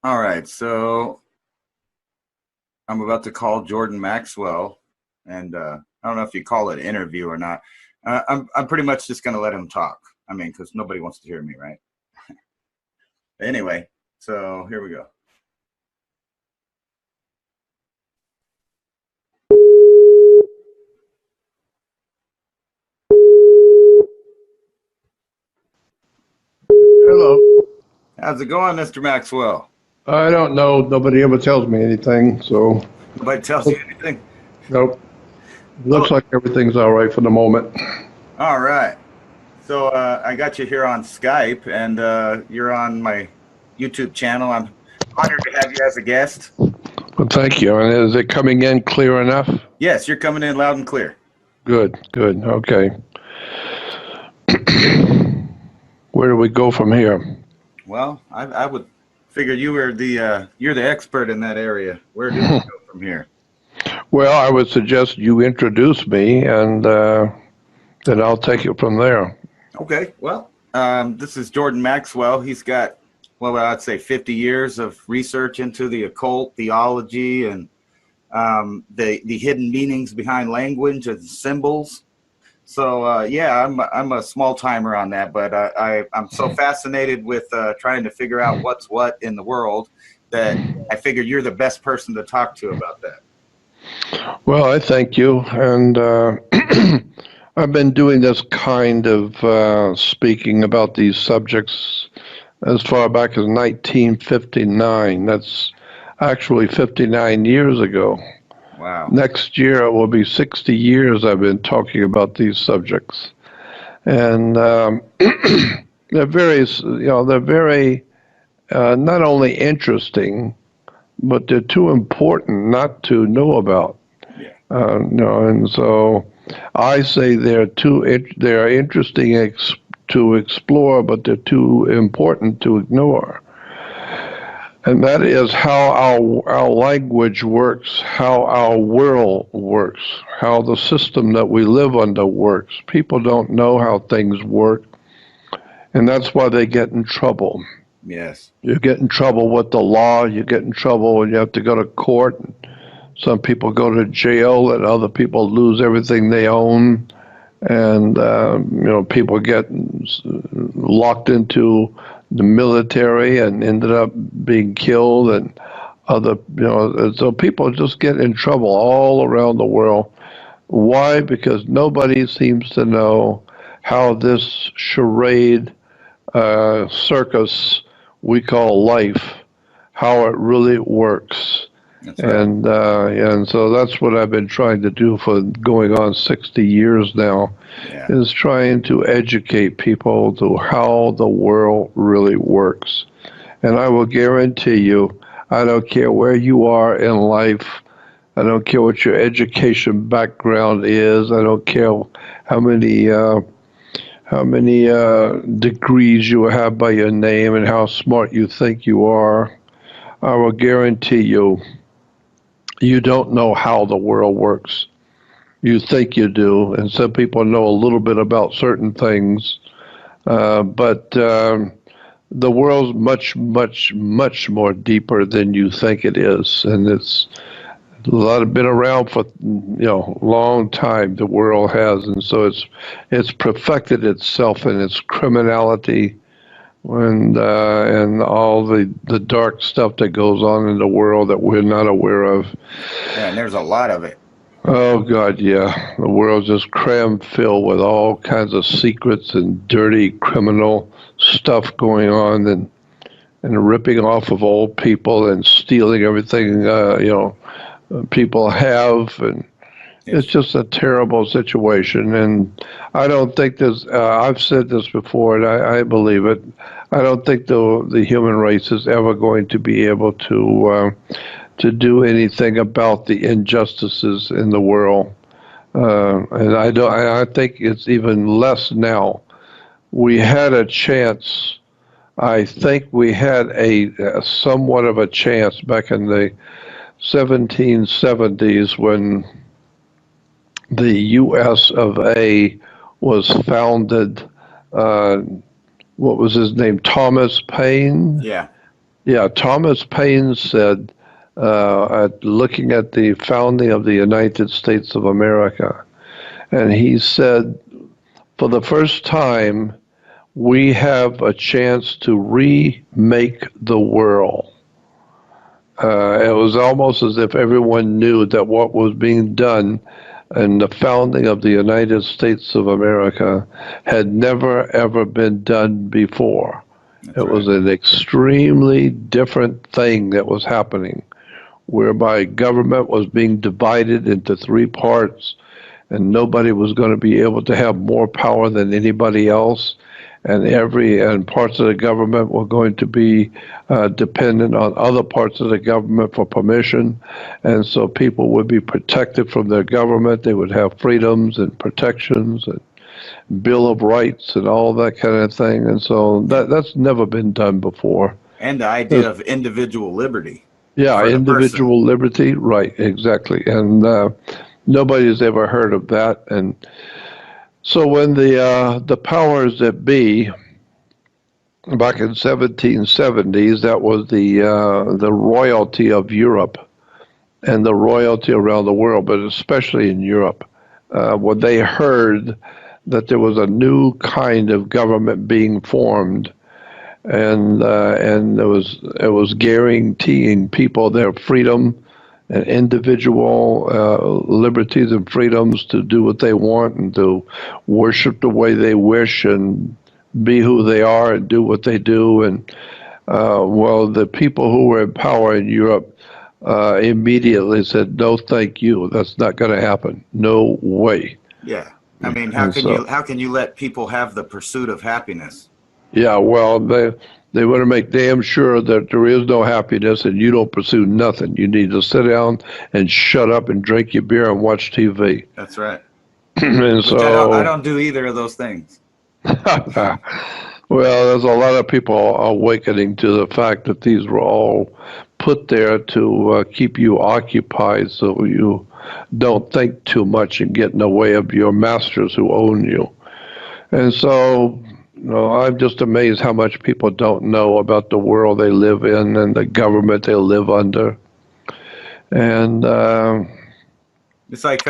All right, so I'm about to call Jordan Maxwell, and I don't know if you call it an interview or not. I'm pretty much just going to let him talk. I mean, because nobody wants to hear me, right? Anyway, so here we go. Hello. How's it going, Mr. Maxwell? I don't know. Nobody ever tells me anything, so Nobody tells you anything? nope. Oh, Looks like everything's all right for the moment. all right. So I got you here on Skype, and you're on my YouTube channel. I'm honored to have you as a guest. Well, thank you. And is it coming in clear enough? Yes, you're coming in loud and clear. Good, good. Okay. Where do we go from here? Well, I would figure you were you're the expert in that area. Where do we go from here? Well, I would suggest you introduce me, and then I'll take it from there. Okay. Well, this is Jordan Maxwell. He's got, well, I'd say 50 years of research into the occult, theology, and the hidden meanings behind language and symbols. So yeah, I'm a small timer on that, but I'm so fascinated with trying to figure out what's what in the world that I figured you're the best person to talk to about that. Well, I thank you, and I've been doing this kind of speaking about these subjects as far back as 1959. That's actually 59 years ago. Wow. Next year it will be 60 years I've been talking about these subjects, and they're very not only interesting, but they're too important not to know about. Yeah. And so I say they're interesting to explore, but they're too important to ignore. And that is how our language works, how our world works, how the system that we live under works. People don't know how things work, and that's why they get in trouble. Yes. You get in trouble with the law, you get in trouble when you have to go to court. Some people go to jail, and other people lose everything they own. And, people get locked into the military and ended up being killed, and so people just get in trouble all around the world. Why? Because nobody seems to know how this charade circus we call life, how it really works. That's right. And so that's what I've been trying to do for going on 60 years now, is trying to educate people to how the world really works. And I will guarantee you, I don't care where you are in life, I don't care what your education background is, I don't care how many degrees you have by your name and how smart you think you are, I will guarantee you, you don't know how the world works. You think you do, and some people know a little bit about certain things, but the world's much, much, much more deeper than you think it is, and it's been around for a long time. The world has, and so it's perfected itself in its criminality and all the dark stuff that goes on in the world that we're not aware of. Yeah, and there's a lot of it. Oh God, yeah. The world's just crammed filled with all kinds of secrets and dirty criminal stuff going on, and ripping off of old people and stealing everything people have, and it's just a terrible situation. And I don't think there's, I've said this before, and I believe it, I don't think the human race is ever going to be able to do anything about the injustices in the world. And I think it's even less now. We had a chance. I think we had a somewhat of a chance back in the 1770s when the U.S. of A. was founded. What was his name? Thomas Paine? Yeah. Yeah, Thomas Paine said, looking at the founding of the United States of America, and he said, for the first time, we have a chance to remake the world. It was almost as if everyone knew that what was being done in the founding of the United States of America had never, ever been done before. It was an extremely different thing that was happening, whereby government was being divided into three parts, and nobody was going to be able to have more power than anybody else. And parts of the government were going to be dependent on other parts of the government for permission, and so people would be protected from their government. They would have freedoms and protections and Bill of Rights and all that kind of thing. And so that's never been done before. And the idea of individual liberty. Yeah, individual liberty, right, exactly. And nobody's ever heard of that. And so when the powers that be, back in 1770s, that was the royalty of Europe and the royalty around the world, but especially in Europe, when they heard that there was a new kind of government being formed, and it was guaranteeing people their freedom and individual liberties and freedoms to do what they want and to worship the way they wish and be who they are and do what they do. And well, the people who were in power in Europe immediately said, "No, thank you. That's not going to happen. No way." Yeah. I mean, how can you let people have the pursuit of happiness? Yeah, well, they want to make damn sure that there is no happiness and you don't pursue nothing. You need to sit down and shut up and drink your beer and watch TV. That's right. And Which so I don't do either of those things. Well, there's a lot of people awakening to the fact that these were all put there to keep you occupied so you don't think too much and get in the way of your masters who own you. And so, I'm just amazed how much people don't know about the world they live in and the government they live under. And it's like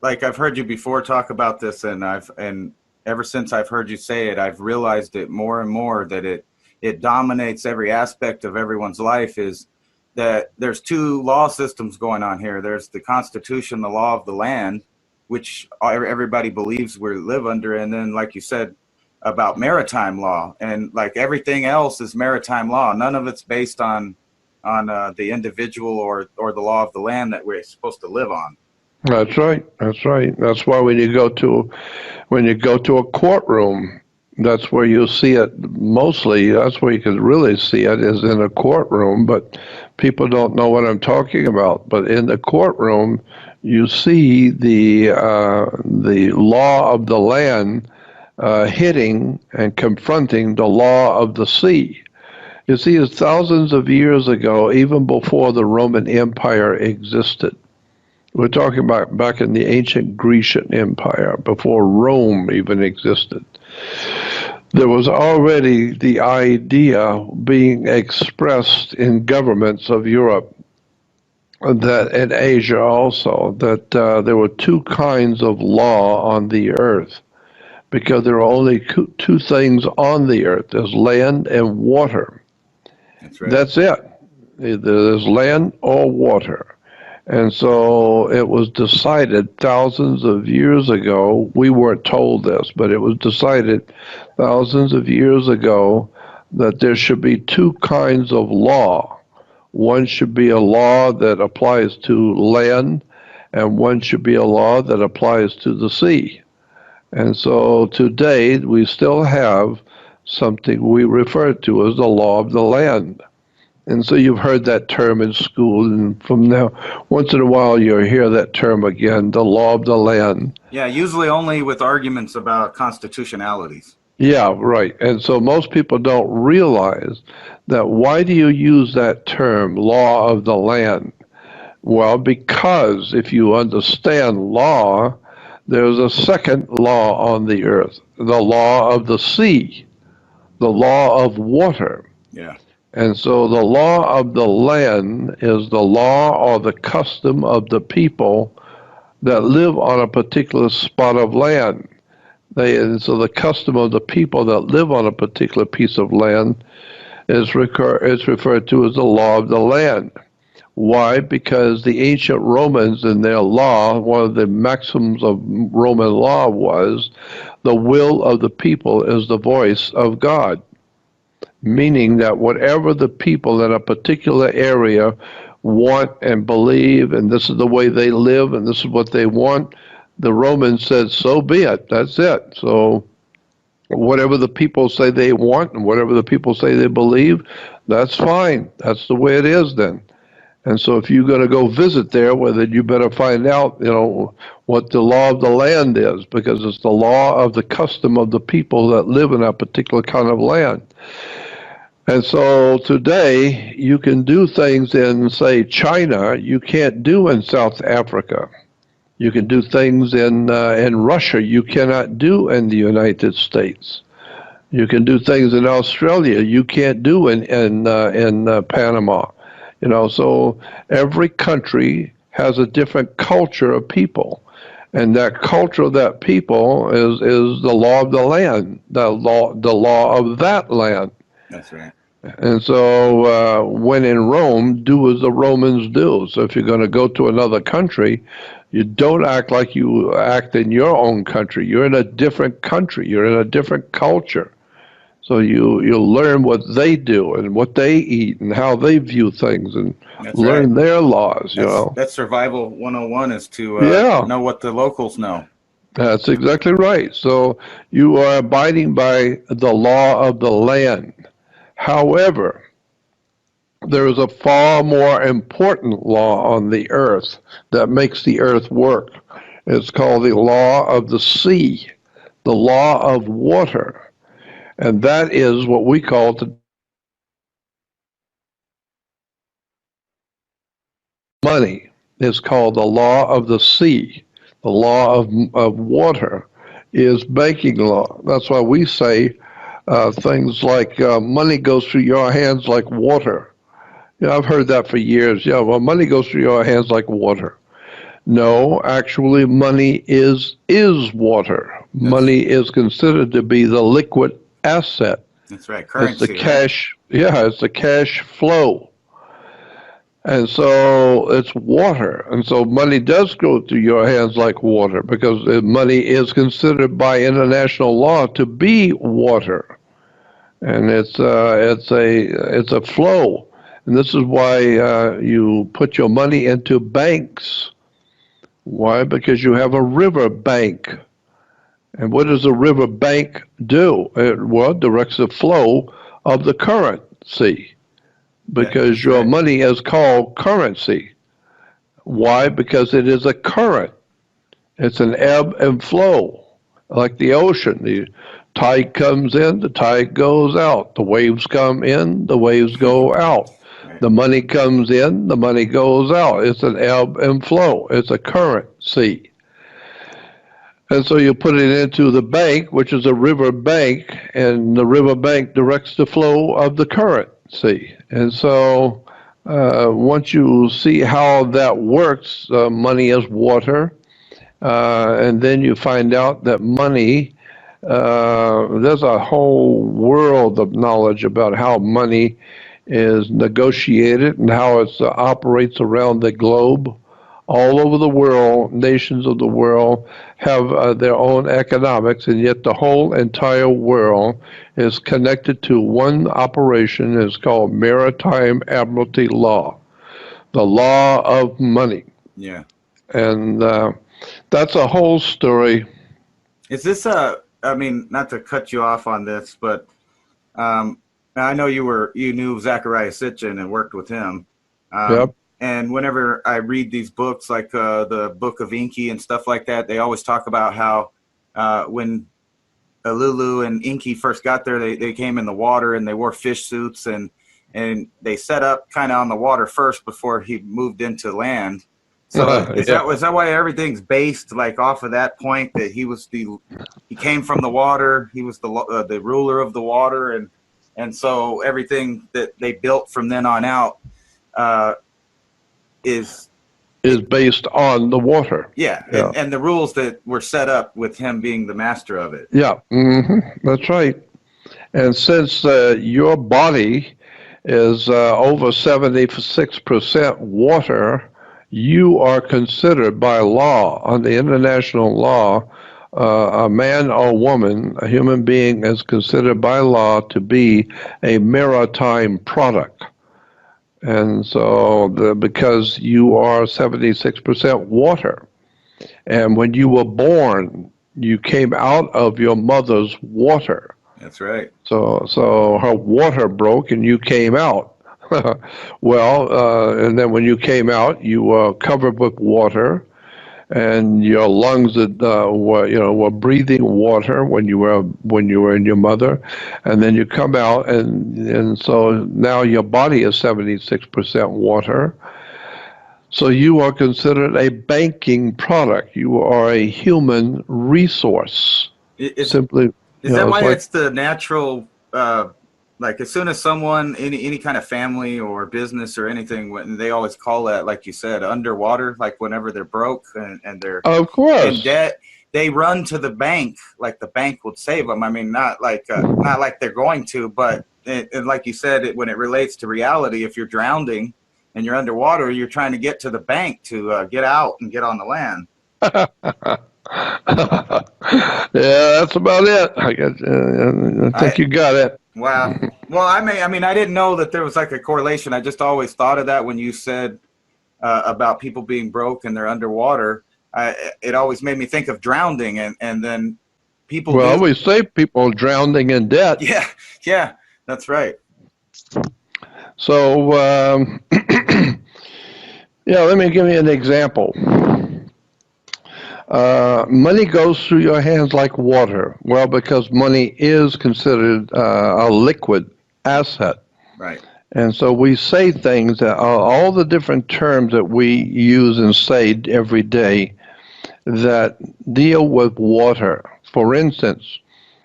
like I've heard you before talk about this, and ever since I've heard you say it, I've realized it more and more that it dominates every aspect of everyone's life. Is that there's two law systems going on here. There's the Constitution, the law of the land, which everybody believes we live under, and then, like you said, about maritime law, and like everything else is maritime law. None of it's based on the individual or the law of the land that we're supposed to live on. That's right. That's right. That's why when you go to a courtroom, that's where you see it mostly. That's where you can really see it, is in a courtroom. But people don't know what I'm talking about. But in the courtroom, you see the law of the land hitting and confronting the law of the sea. You see, it's thousands of years ago, even before the Roman Empire existed. We're talking about back in the ancient Grecian Empire, before Rome even existed. There was already the idea being expressed in governments of Europe, that in Asia also, that there were two kinds of law on the earth, because there are only two things on the earth. There's land and water. That's right. That's it. There's land or water. And so it was decided thousands of years ago. We weren't told this, but it was decided thousands of years ago that there should be two kinds of law. One should be a law that applies to land, and one should be a law that applies to the sea. And so today we still have something we refer to as the law of the land. And so you've heard that term in school, and from now, once in a while you'll hear that term again, the law of the land. Yeah, usually only with arguments about constitutionalities. Yeah, right. And so most people don't realize that. Why do you use that term, law of the land? Well, because if you understand law, there's a second law on the earth, the law of the sea, the law of water. Yeah. And so the law of the land is the law or the custom of the people that live on a particular spot of land. And so the custom of the people that live on a particular piece of land is referred to as the law of the land. Why? Because the ancient Romans in their law, one of the maxims of Roman law was the will of the people is the voice of God. Meaning that whatever the people in a particular area want and believe, and this is the way they live, and this is what they want, the Romans said, so be it. That's it. So whatever the people say they want and whatever the people say they believe, that's fine. That's the way it is then. And so if you're going to go visit there, well, then you better find out, what the law of the land is, because it's the law of the custom of the people that live in that particular kind of land. And so today, you can do things in, say, China you can't do in South Africa. You can do things in Russia you cannot do in the United States. You can do things in Australia you can't do in Panama. So every country has a different culture of people. And that culture of that people is the law of the land, the law of that land. That's right. And so when in Rome, do as the Romans do. So if you're going to go to another country, you don't act like you act in your own country. You're in a different country. You're in a different culture. So you learn what they do and what they eat and how they view things and learn their laws, That's survival 101 is to know what the locals know. That's exactly right. So you are abiding by the law of the land. However, there is a far more important law on the earth that makes the earth work. It's called the law of the sea, the law of water. And that is what we call the money. It's called the law of the sea. The law of water is banking law. That's why we say things like money goes through your hands like water. I've heard that for years. Yeah, well, money goes through your hands like water. No, actually, money is water. Money is considered to be the liquid asset. That's right, currency. It's the cash. Yeah, it's the cash flow. And so it's water. And so money does go through your hands like water because money is considered by international law to be water. And it's a flow. And this is why you put your money into banks. Why? Because you have a river bank. And what does a river bank do? It directs the flow of the currency. Because your money is called currency. Why? Because it is a current. It's an ebb and flow, like the ocean. The tide comes in, the tide goes out. The waves come in, the waves go out. The money comes in, the money goes out. It's an ebb and flow. It's a currency. And so you put it into the bank, which is a river bank, and the river bank directs the flow of the currency. And so once you see how that works, money is water, and then you find out that money, there's a whole world of knowledge about how money is negotiated and how it operates around the globe. All over the world, nations of the world have their own economics, and yet the whole entire world is connected to one operation. It's called maritime admiralty law, the law of money. Yeah. And that's a whole story. Is this I mean, not to cut you off on this, but I know you knew Zecharia Sitchin and worked with him. Yep. And whenever I read these books, like the Book of Enki and stuff like that, they always talk about how when Lulu and Enki first got there, they came in the water and they wore fish suits and they set up kind of on the water first before he moved into land. So is that why everything's based like off of that point that he came from the water, he was the ruler of the water, and And so everything that they built from then on out is based on the water. Yeah, Yeah. and the rules that were set up with him being the master of it. Yeah, that's right. And since your body is over 76% water, you are considered by law, under international law, a man or woman, a human being, is considered by law to be a maritime product. And so, because you are 76% water, and when you were born, you came out of your mother's water. That's right. So her water broke and you came out. Well, and then when you came out, you were covered with water, and your lungs were breathing water when you were in your mother, and then you come out, and so now your body is 76% water. So you are considered a banking product. You are a human resource. Simply. Is that why it's the natural, like as soon as someone, any kind of family or business or anything, when they always call that, like you said, underwater, like whenever they're broke and they're of course in debt, they run to the bank, like the bank would save them. I mean, not like they're going to, but and like you said, when it relates to reality, if you're drowning and you're underwater, you're trying to get to the bank to get out and get on the land. Yeah, that's about it. I think you got it. Wow. Well, I mean, I didn't know that there was like a correlation. I just always thought of that when you said about people being broke and they're underwater. It always made me think of drowning, and then people. Well, we say people drowning in debt. Yeah, that's right. So, yeah, let me give you an example. Money goes through your hands like water. Well, because money is considered a liquid asset. Right. And so we say things that are all the different terms that we use and say every day that deal with water. For instance,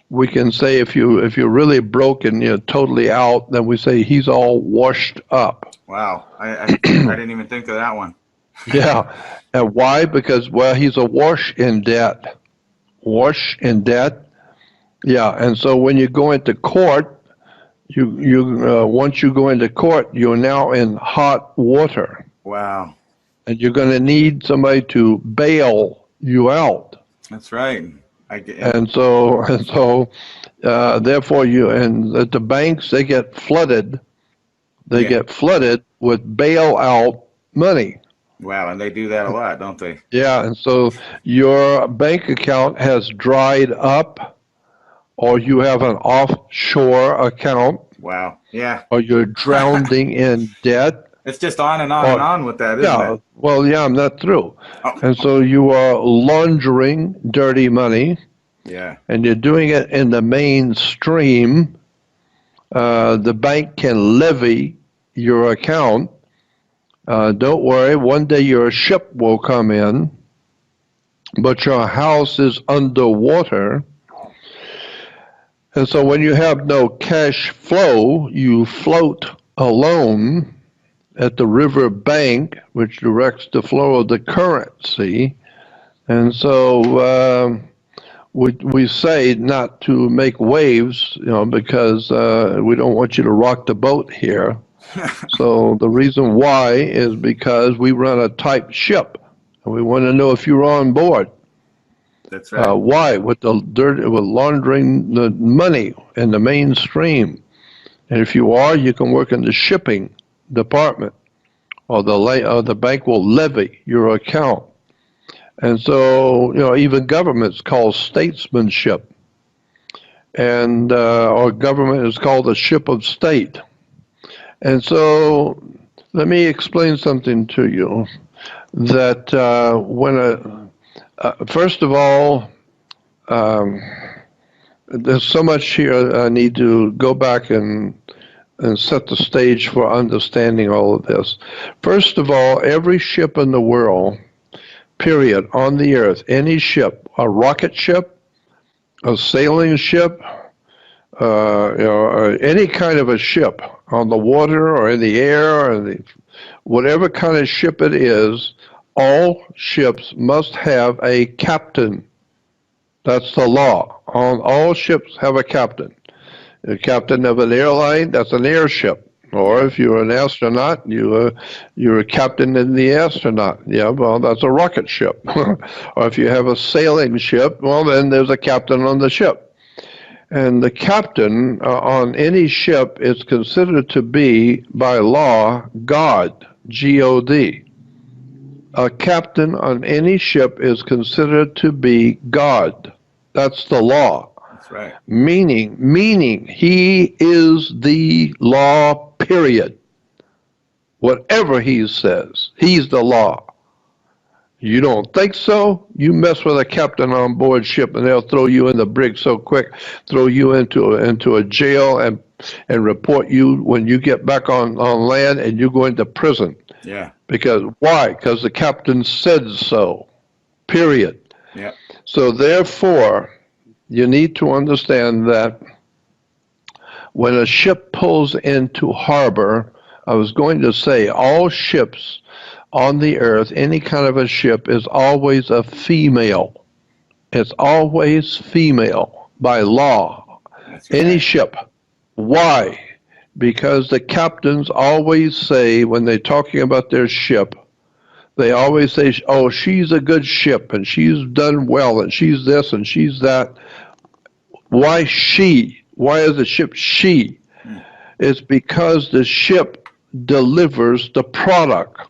we can say if you're really broken, you're totally out, then we say he's all washed up. Wow. I didn't even think of that one. Yeah. And why? Because, well, he's awash in debt. Wash in debt. Yeah. And so when you go into court, once you go into court, you're now in hot water. Wow. And you're going to need somebody to bail you out. That's right. And so therefore at the banks, they get flooded. They get flooded with bailout money. Wow, and they do that a lot, don't they? Yeah, and so your bank account has dried up, or you have an offshore account. Wow, yeah. Or you're drowning in debt. It's just on and on and on with that, isn't it? Well, yeah, I'm not through. Oh. And so you are laundering dirty money. Yeah. And you're doing it in the mainstream. The bank can levy your account. Don't worry, one day your ship will come in, but your house is underwater. And so when you have no cash flow, you float alone at the river bank, which directs the flow of the currency. And so we say not to make waves, because we don't want you to rock the boat here. So the reason why is because we run a tight ship, and we want to know if you're on board. That's right. Why? With laundering the money in the mainstream. And if you are, you can work in the shipping department, or the bank will levy your account. And so, even governments call statesmanship, and our government is called a ship of state. And so, let me explain something to you. That first of all, there's so much here I need to go back and set the stage for understanding all of this. First of all, every ship in the world, period, on the earth, any ship, a rocket ship, a sailing ship, any kind of a ship on the water or in the air, or whatever kind of ship it is, all ships must have a captain. That's the law. All ships have a captain. The captain of an airline, that's an airship. Or if you're an astronaut, you're a captain in the astronaut. Yeah, well, that's a rocket ship. Or if you have a sailing ship, well, then there's a captain on the ship. And the captain on any ship is considered to be, by law, God, G-O-D. A captain on any ship is considered to be God. That's the law. That's right. Meaning he is the law, period. Whatever he says, he's the law. You don't think so? You mess with a captain on board ship and they'll throw you in the brig so quick, throw you into a jail and report you when you get back on land, and you go into prison. Yeah. Because why? Because the captain said so. Period. Yeah. So therefore, you need to understand that when a ship pulls into harbor, I was going to say all ships on the earth, any kind of a ship, is always a female. It's always female by law. That's right. Any ship. Why? Because the captains always say, when they're talking about their ship, they always say, oh, she's a good ship, and she's done well, and she's this, and she's that. Why she? Why is the ship she? It's because the ship delivers the product.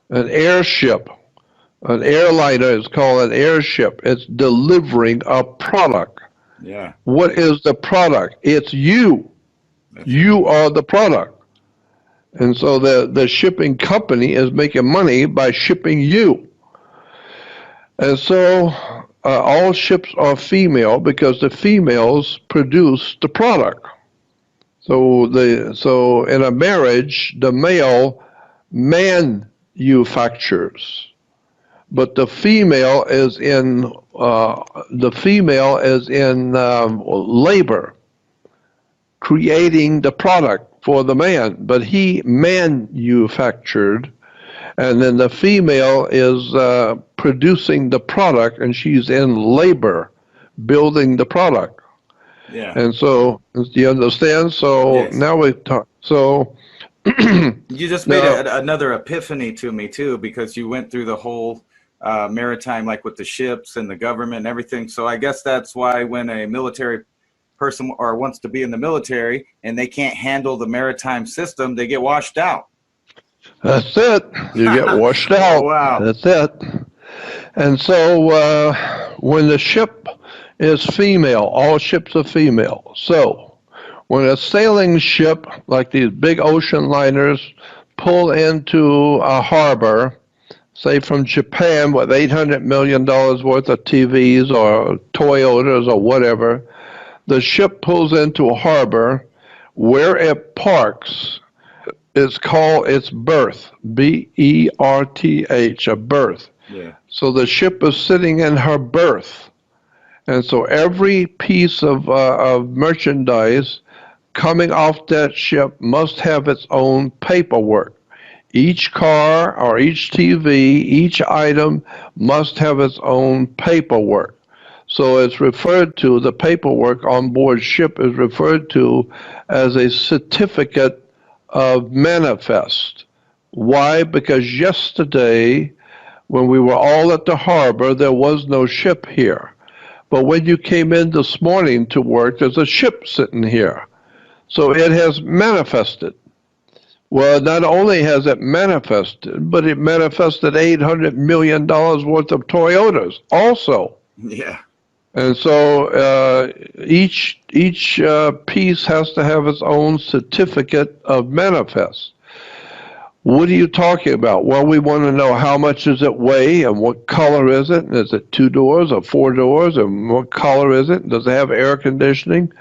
An airship, an airliner is called an airship. It's delivering a product. Yeah. What is the product? It's you. You are the product. And so the shipping company is making money by shipping you. And so all ships are female because the females produce the product. So in a marriage, the male manufactures, but the female is in labor, creating the product for the man. But he manufactured, and then the female is producing the product, and she's in labor, building the product. Yeah. And so, do you understand? So yes. Now we talk. So you just made another epiphany to me too, because you went through the whole maritime, like with the ships and the government and everything. So I guess that's why when a military person or wants to be in the military and they can't handle the maritime system, they get washed out. That's it. You get washed out. Oh, wow. That's it. And so when the ship is female, all ships are female. So when a sailing ship, like these big ocean liners, pull into a harbor, say from Japan with $800 million worth of TVs or Toyotas or whatever, the ship pulls into a harbor. Where it parks is called its berth, B-E-R-T-H, a berth. Yeah. So the ship is sitting in her berth. And so every piece of merchandise coming off that ship must have its own paperwork. Each car or each TV, each item must have its own paperwork. So it's referred to, the paperwork on board ship is referred to as a certificate of manifest. Why? Because yesterday, when we were all at the harbor, there was no ship here. But when you came in this morning to work, there's a ship sitting here. So it has manifested. Well, not only has it manifested, but it manifested $800 million worth of Toyotas also. Yeah. And so each piece has to have its own certificate of manifest. What are you talking about? Well, we want to know how much does it weigh and what color is it? And is it 2 doors or 4 doors? And what color is it? Does it have air conditioning,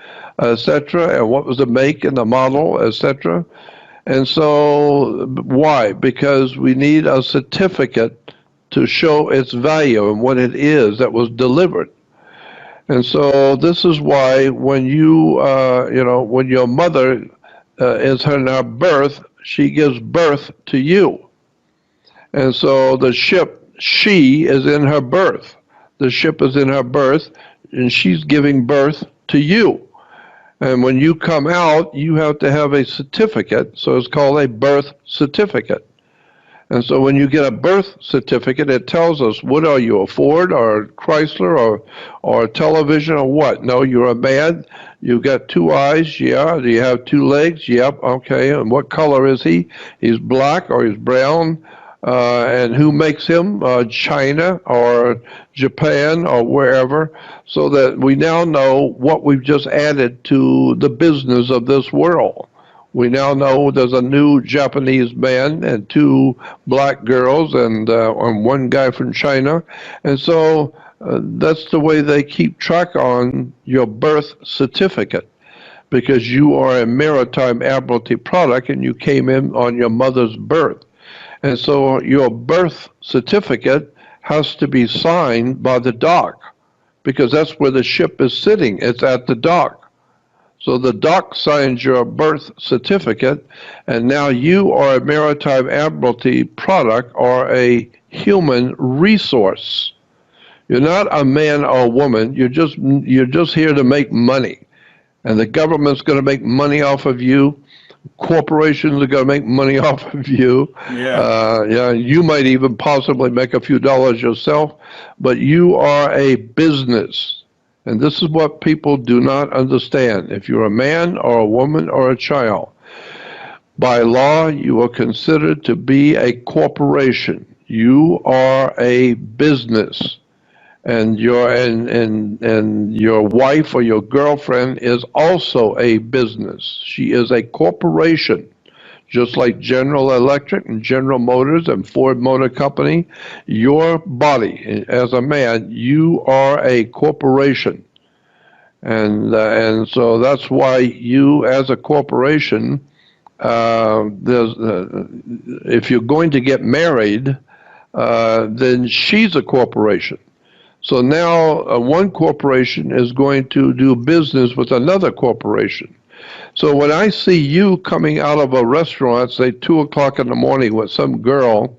etc.? And what was the make and the model, etc.? And so why? Because we need a certificate to show its value and what it is that was delivered. And so this is why when when your mother is in her birth, she gives birth to you. And so the ship, she is in her birth. The ship is in her birth, and she's giving birth to you. And when you come out, you have to have a certificate, so it's called a birth certificate. And so when you get a birth certificate, it tells us, what are you, a Ford or a Chrysler or a television or what? No, you're a man. You've got two eyes, yeah. Do you have two legs? Yep, okay. And what color is he? He's black or he's brown. And who makes him? China or Japan or wherever, so that we now know what we've just added to the business of this world. We now know there's a new Japanese man and two black girls and one guy from China. And so that's the way they keep track on your birth certificate, because you are a maritime admiralty product and you came in on your mother's birth. And so your birth certificate has to be signed by the dock, because that's where the ship is sitting. It's at the dock. So the dock signs your birth certificate, and now you are a maritime admiralty product or a human resource. You're not a man or a woman. You're just here to make money, and the government's going to make money off of you. Corporations are going to make money off of you. Yeah. You might even possibly make a few dollars yourself, but you are a business. And this is what people do not understand. If you're a man or a woman or a child, by law, you are considered to be a corporation. You are a business. And your wife or your girlfriend is also a business. She is a corporation, just like General Electric and General Motors and Ford Motor Company. Your body, as a man, you are a corporation, and so that's why you, as a corporation, if you're going to get married, then she's a corporation. So now one corporation is going to do business with another corporation. So when I see you coming out of a restaurant, say 2 o'clock in the morning with some girl,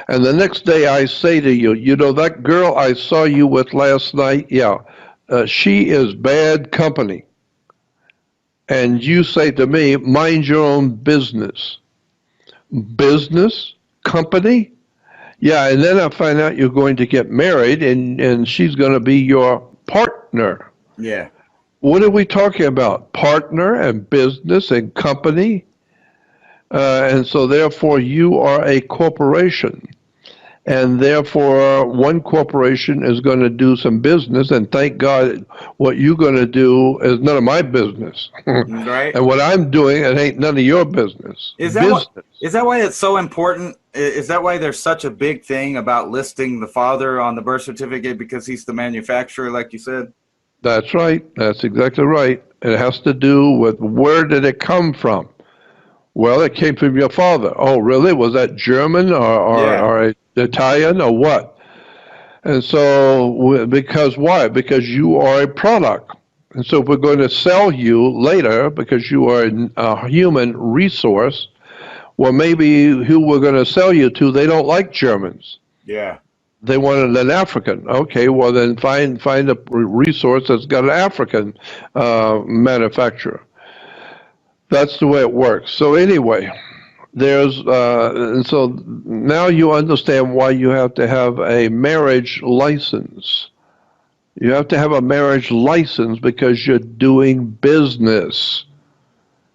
and the next day I say to you, you know, that girl I saw you with last night, she is bad company. And you say to me, mind your own business. Business? Company? Yeah, and then I find out you're going to get married, and she's going to be your partner. Yeah. What are we talking about? Partner and business and company? And so therefore you are a corporation. And therefore one corporation is going to do some business, and thank God what you're going to do is none of my business. Right. And what I'm doing, it ain't none of your business. Is that why it's so important? Is that why there's such a big thing about listing the father on the birth certificate, because he's the manufacturer, like you said? That's right. That's exactly right. It has to do with where did it come from? Well, it came from your father. Oh, really? Was that German or Italian or what? And so, because why? Because you are a product. And so if we're going to sell you later because you are a human resource, well, maybe who we're going to sell you to, they don't like Germans. Yeah. They wanted an African. Okay, well then find a resource that's got an African manufacturer. That's the way it works. So anyway, and so now you understand why you have to have a marriage license. You have to have a marriage license because you're doing business.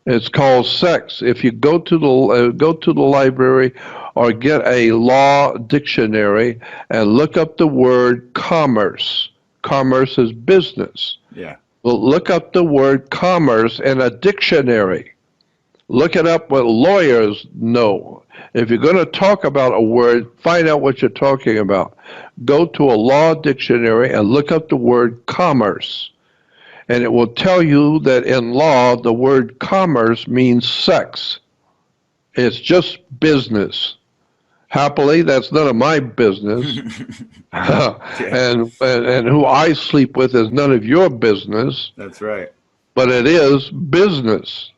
It's called sex. If you go to the library or get a law dictionary and look up the word commerce. Commerce is business. Yeah. Well, look up the word commerce in a dictionary. Look it up what lawyers know. If you're going to talk about a word, find out what you're talking about. Go to a law dictionary and look up the word commerce. And it will tell you that in law, the word commerce means sex. It's just business. Happily, that's none of my business. And who I sleep with is none of your business. That's right. But it is business.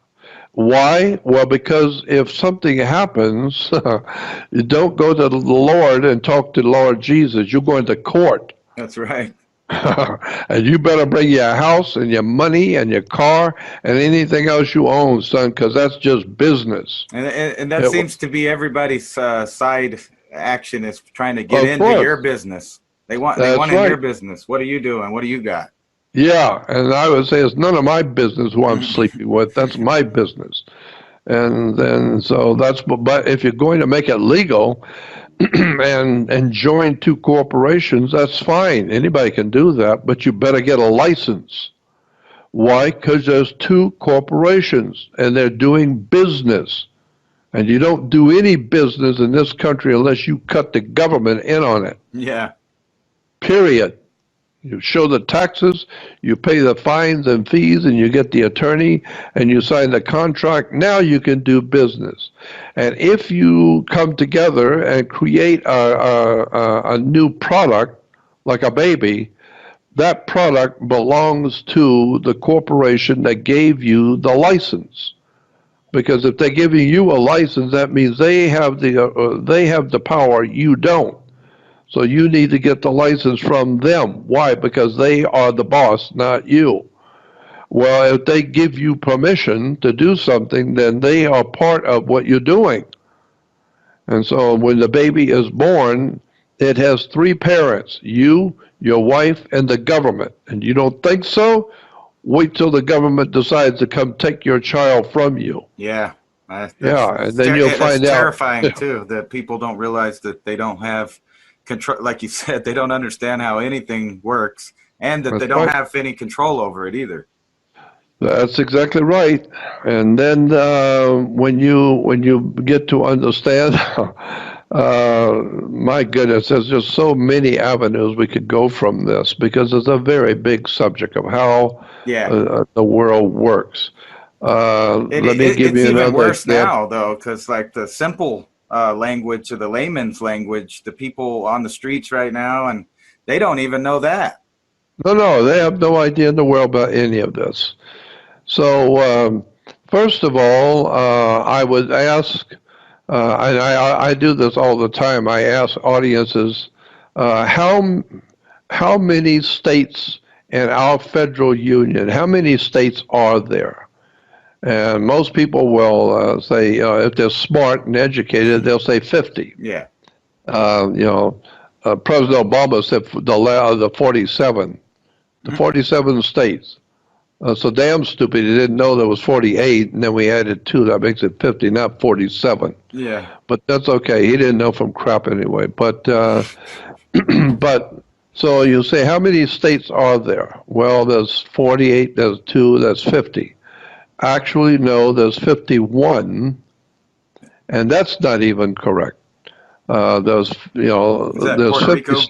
Why? Well, because if something happens, you don't go to the Lord and talk to the Lord Jesus. You're going to court. That's right. And you better bring your house and your money and your car and anything else you own, son, because that's just business. And that seems to be everybody's side action is trying to get into your business. They want in your business. What are you doing? What do you got? Yeah, and I would say it's none of my business who I'm sleeping with. That's my business. And then so that's, but if you're going to make it legal and join two corporations, that's fine. Anybody can do that, but you better get a license. Why? Because there's two corporations and they're doing business. And you don't do any business in this country unless you cut the government in on it. Yeah. Period. You show the taxes, you pay the fines and fees, and you get the attorney, and you sign the contract. Now you can do business. And if you come together and create a new product, like a baby, that product belongs to the corporation that gave you the license. Because if they're giving you a license, that means they have the power, you don't. So you need to get the license from them. Why? Because they are the boss, not you. Well, if they give you permission to do something, then they are part of what you're doing. And so when the baby is born, it has three parents, you, your wife, and the government. And you don't think so? Wait till the government decides to come take your child from you. Yeah. And then you'll find out. It's terrifying, too, that people don't realize that they don't have control. Like you said, they don't understand how anything works, and that they don't have any control over it either. That's exactly right. And then when you get to understand, my goodness, there's just so many avenues we could go from this, because it's a very big subject of how the world works. Let me give you another example. It's even worse now, though, because like the simple language, or the layman's language, the people on the streets right now, and they don't even know that. No, they have no idea in the world about any of this. So first of all, I would ask, and I do this all the time, I ask audiences, how many states in our federal union, how many states are there? And most people will say, if they're smart and educated, they'll say 50. Yeah. President Obama said the 47, the 47 states. So damn stupid, he didn't know there was 48, and then we added 2. That makes it 50, not 47. Yeah. But that's okay. He didn't know from crap anyway. But so you say, how many states are there? Well, there's 48, there's 2, that's 50. Actually, no, there's 51, and that's not even correct. There's Puerto 50. Rico?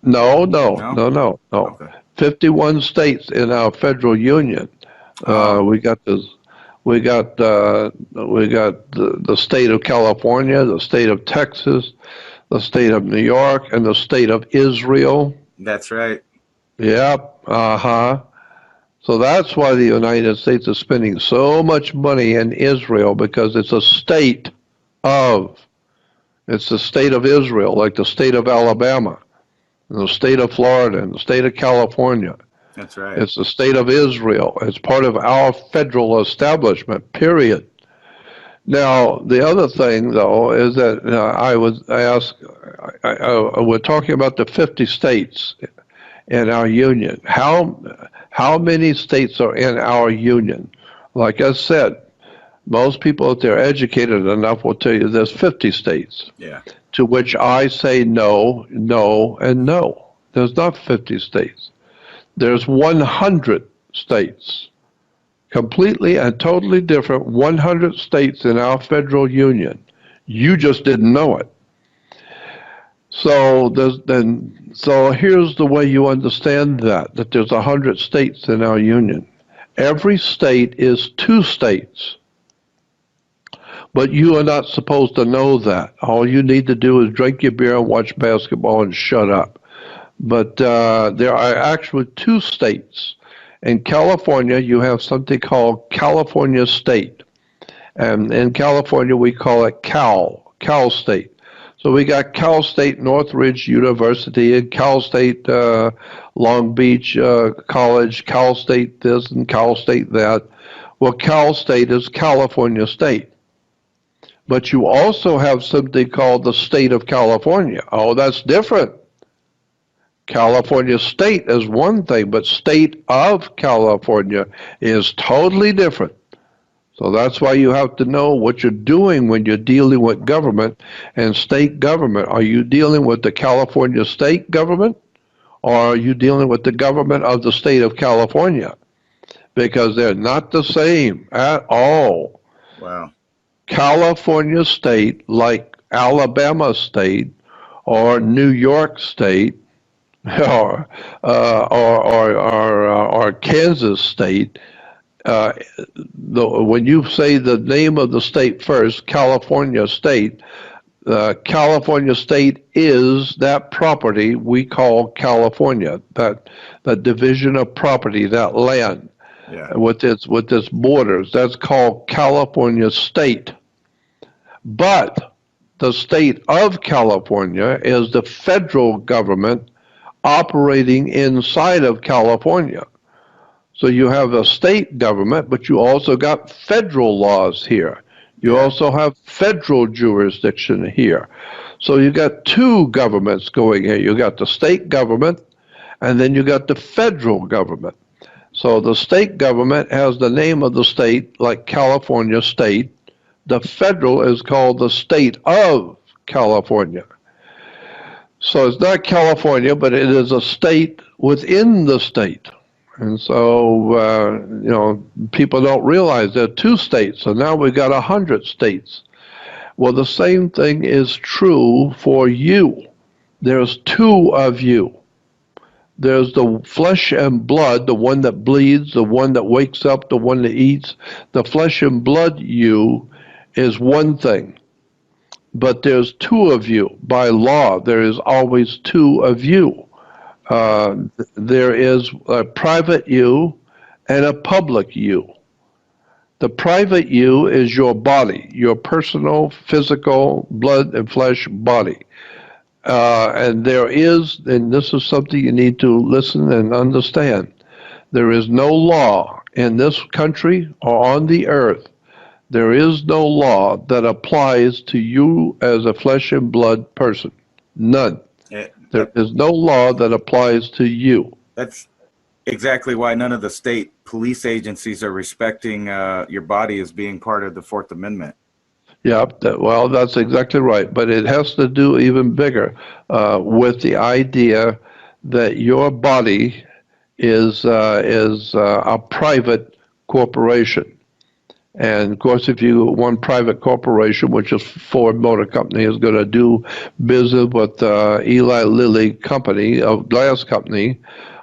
No. Okay. 51 states in our federal union. We got the state of California, the state of Texas, the state of New York, and the state of Israel. That's right. Yep. So that's why the United States is spending so much money in Israel, because it's the state of Israel, like the state of Alabama, and the state of Florida, and the state of California. That's right. It's the state of Israel. It's part of our federal establishment, period. Now, the other thing, though, is that I would ask, we're talking about the 50 states in our union. How many states are in our union? Like I said, most people, if they're educated enough, will tell you there's 50 states. Yeah. To which I say no, no, and no. There's not 50 states. There's 100 states. Completely and totally different 100 states in our federal union. You just didn't know it. So here's the way you understand that there's 100 states in our union. Every state is 2 states. But you are not supposed to know that. All you need to do is drink your beer and watch basketball and shut up. But there are actually two states. In California, you have something called California State. And in California, we call it Cal State. So we got Cal State Northridge University and Cal State Long Beach College, Cal State this and Cal State that. Well, Cal State is California State. But you also have something called the state of California. Oh, that's different. California State is one thing, but state of California is totally different. So that's why you have to know what you're doing when you're dealing with government and state government. Are you dealing with the California state government, or are you dealing with the government of the state of California? Because they're not the same at all. Wow. California State, like Alabama State or New York State or Kansas State, when you say the name of the state first, California State, California State is that property we call California, that division of property, that land. Yeah. With its borders, that's called California State. But the state of California is the federal government operating inside of California. So you have a state government, but you also got federal laws here. You also have federal jurisdiction here. So you got two governments going here. You got the state government, and then you got the federal government. So the state government has the name of the state, like California State. The federal is called the state of California. So it's not California, but it is a state within the state. And so, people don't realize there are two states. So now we've got 100 states. Well, the same thing is true for you. There's two of you. There's the flesh and blood, the one that bleeds, the one that wakes up, the one that eats. The flesh and blood you is one thing. But there's two of you. By law, there is always two of you. There is a private you and a public you. The private you is your body, your personal, physical, blood and flesh body. And there is, and this is something you need to listen and understand, there is no law in this country or on the earth. There is no law that applies to you as a flesh and blood person. None. There is no law that applies to you. That's exactly why none of the state police agencies are respecting your body as being part of the Fourth Amendment. Yeah, well, that's exactly right. But it has to do even bigger with the idea that your body is a private corporation. And of course, if one private corporation, which is Ford Motor Company, is going to do business with Eli Lilly Company, a glass company,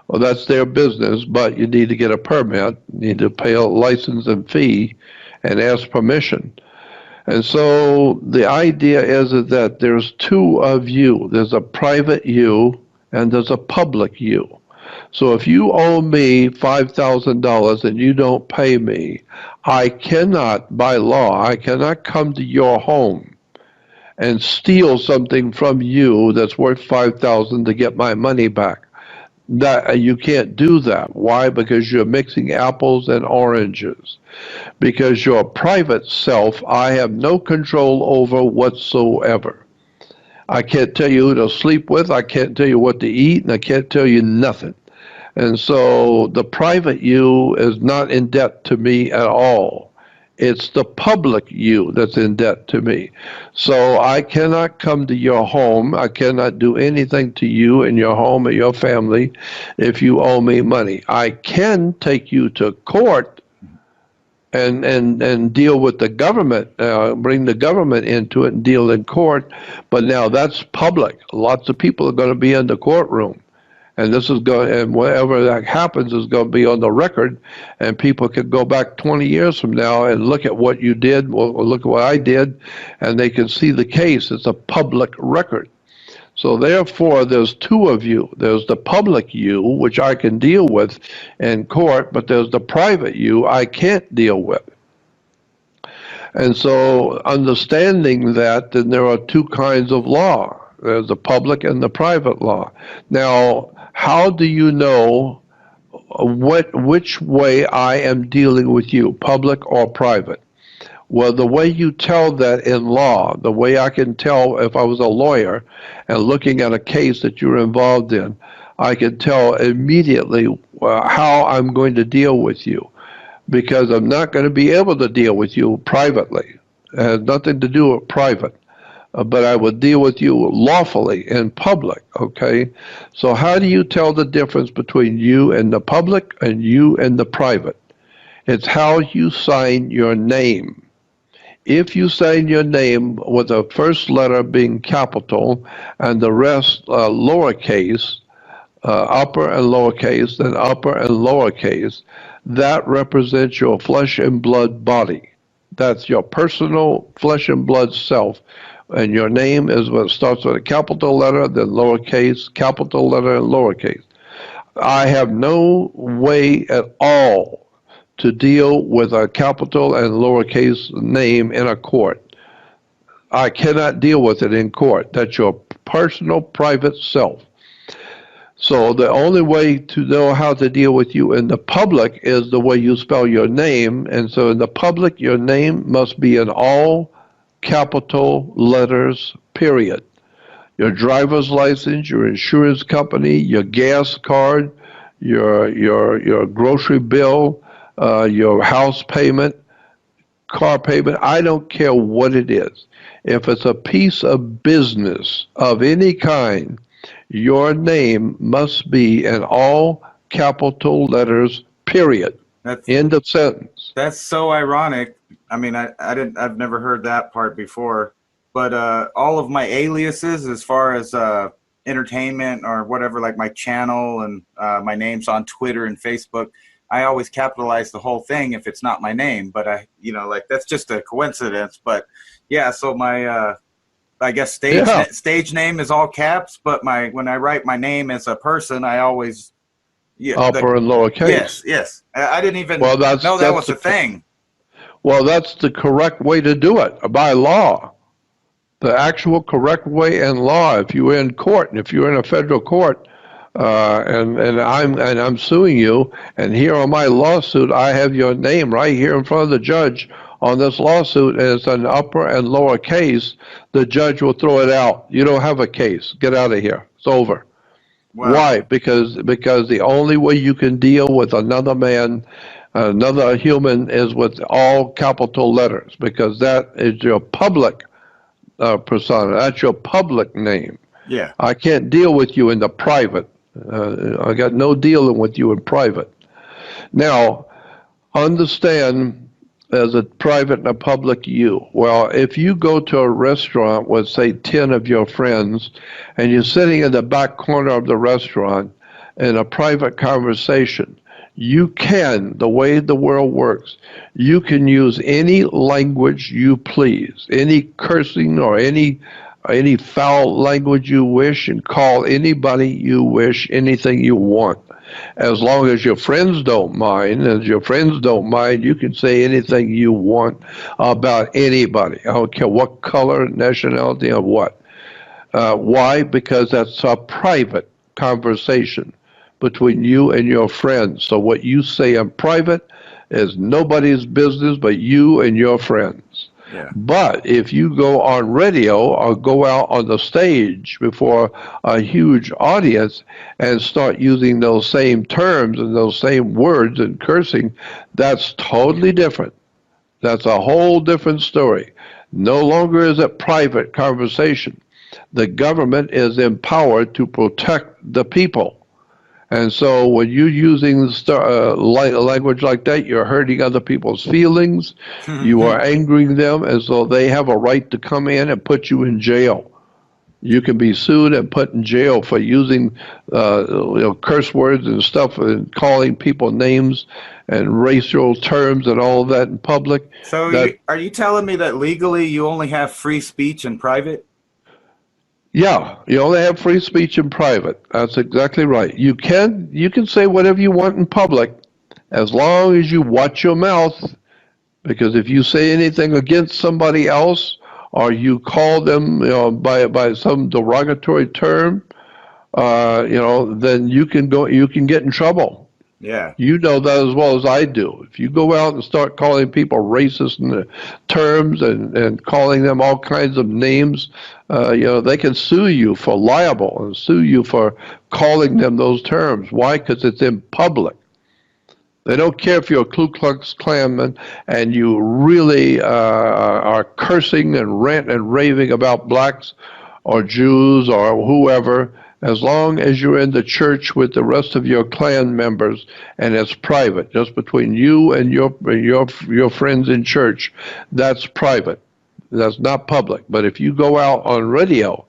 well, that's their business. But you need to get a permit, you need to pay a license and fee, and ask permission. And so the idea is that there's two of you. There's a private you and there's a public you. So if you owe me $5,000 and you don't pay me, I cannot, by law, I cannot come to your home and steal something from you that's worth $5,000 to get my money back. That you can't do that. Why? Because you're mixing apples and oranges. Because your private self, I have no control over whatsoever. I can't tell you who to sleep with, I can't tell you what to eat, and I can't tell you nothing. And so the private you is not in debt to me at all. It's the public you that's in debt to me. So I cannot come to your home. I cannot do anything to you and your home or your family if you owe me money. I can take you to court and deal with the government, bring the government into it and deal in court. But now that's public. Lots of people are going to be in the courtroom. And this is going, and whatever that happens is going to be on the record, and people can go back 20 years from now and look at what you did, or look at what I did, and they can see the case. It's a public record. So therefore, there's two of you. There's the public you, which I can deal with in court, but there's the private you I can't deal with. And so understanding that, then there are two kinds of law. There's the public and the private law. Now, how do you know which way I am dealing with you, public or private? Well, the way you tell that in law, the way I can tell if I was a lawyer and looking at a case that you're involved in, I can tell immediately how I'm going to deal with you, because I'm not going to be able to deal with you privately. It has nothing to do with private. But I would deal with you lawfully in public, okay? So how do you tell the difference between you and the public and you and the private? It's how you sign your name. If you sign your name with the first letter being capital and the rest lowercase, upper and lowercase, then upper and lowercase, that represents your flesh and blood body. That's your personal flesh and blood self. And your name is what starts with a capital letter, then lowercase, capital letter, and lowercase. I have no way at all to deal with a capital and lowercase name in a court. I cannot deal with it in court. That's your personal, private self. So the only way to know how to deal with you in the public is the way you spell your name. And so in the public, your name must be in all capital letters, period. Your driver's license, your insurance company, your gas card, your grocery bill, your house payment, car payment, I don't care what it is. If it's a piece of business of any kind, your name must be in all capital letters, period. End of sentence. That's so ironic. I mean, I've never heard that part before, but all of my aliases, as far as entertainment or whatever, like my channel and my name's on Twitter and Facebook, I always capitalize the whole thing if it's not my name, but that's just a coincidence. But yeah, so my, I guess stage name is all caps, but when I write my name as a person, I always, upper and lowercase. Yes. I didn't even know that was a thing. Well, that's the correct way to do it by law. The actual correct way in law, if you're in court, and if you're in a federal court, and I'm suing you, and here on my lawsuit, I have your name right here in front of the judge on this lawsuit, and it's an upper and lower case, the judge will throw it out. You don't have a case. Get out of here. It's over. Wow. Why? Because the only way you can deal with another man, another human, is with all capital letters, because that is your public persona. That's your public name. Yeah. I can't deal with you in the private. I got no dealing with you in private. Now, understand there's a private and a public you. Well, if you go to a restaurant with, say, 10 of your friends, and you're sitting in the back corner of the restaurant in a private conversation, you can, the way the world works, you can use any language you please, any cursing or any foul language you wish, and call anybody you wish anything you want. As long as your friends don't mind, you can say anything you want about anybody. I don't care what color, nationality, or what. Why? Because that's a private conversation between you and your friends. So what you say in private is nobody's business but you and your friends. Yeah. But if you go on radio or go out on the stage before a huge audience and start using those same terms and those same words and cursing, that's totally different. That's a whole different story. No longer is it private conversation. The government is empowered to protect the people. And so when you're using language like that, you're hurting other people's feelings. You are angering them, as though they have a right to come in and put you in jail. You can be sued and put in jail for using curse words and stuff and calling people names and racial terms and all of that in public. So That are you telling me that legally you only have free speech in private? Yeah, you only have free speech in private. That's exactly right. You can say whatever you want in public as long as you watch your mouth, because if you say anything against somebody else or you call them by some derogatory term, then you can get in trouble. Yeah. You know that as well as I do. If you go out and start calling people racist terms and calling them all kinds of names, they can sue you for libel and sue you for calling them those terms. Why? Because it's in public. They don't care if you're a Ku Klux Klanman and you really are cursing and ranting and raving about blacks or Jews or whoever, as long as you're in the church with the rest of your Klan members and it's private, just between you and your friends in church. That's private. That's not public. But if you go out on radio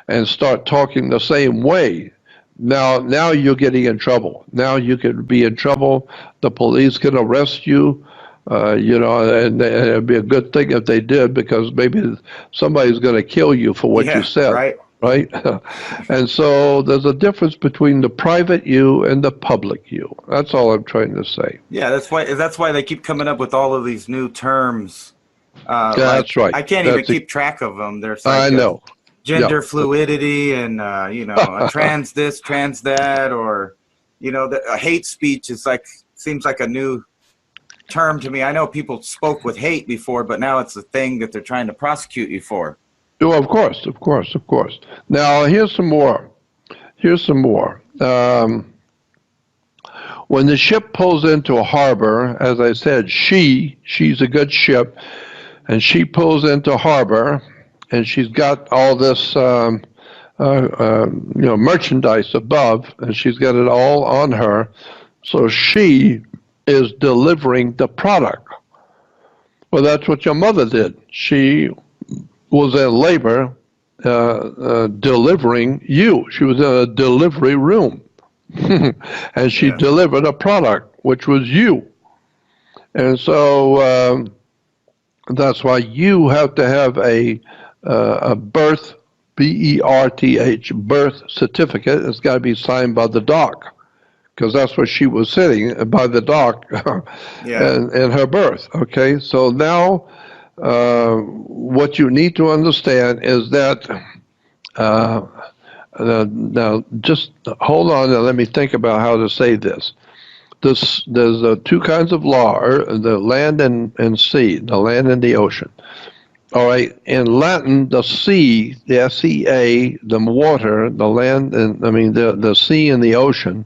and start talking the same way, now you're getting in trouble. Now you could be in trouble. The police can arrest you. And it'd be a good thing if they did, because maybe somebody's going to kill you for what you said. Right. Right? And so there's a difference between the private you and the public you. That's all I'm trying to say. Yeah, that's why they keep coming up with all of these new terms. That's right. I can't even keep track of them. There's I know. Gender fluidity and a trans this, trans that, or a hate speech is seems like a new term to me. I know people spoke with hate before, but now it's a thing that they're trying to prosecute you for. Oh, of course. Now, here's some more. When the ship pulls into a harbor, as I said, she's a good ship, and she pulls into harbor, and she's got all this, merchandise above, and she's got it all on her. So she is delivering the product. Well, that's what your mother did. She was in labor delivering you. She was in a delivery room. And she delivered a product, which was you. And so that's why you have to have a birth, B-E-R-T-H, birth certificate. It's got to be signed by the doc, because that's where she was sitting, by the doc in her birth. Okay, so now what you need to understand is that, now just hold on and let me think about how to say this. There's two kinds of law, the land and sea, the land and the ocean. All right, in Latin, the sea, the S-E-A, the water, the land, and the sea and the ocean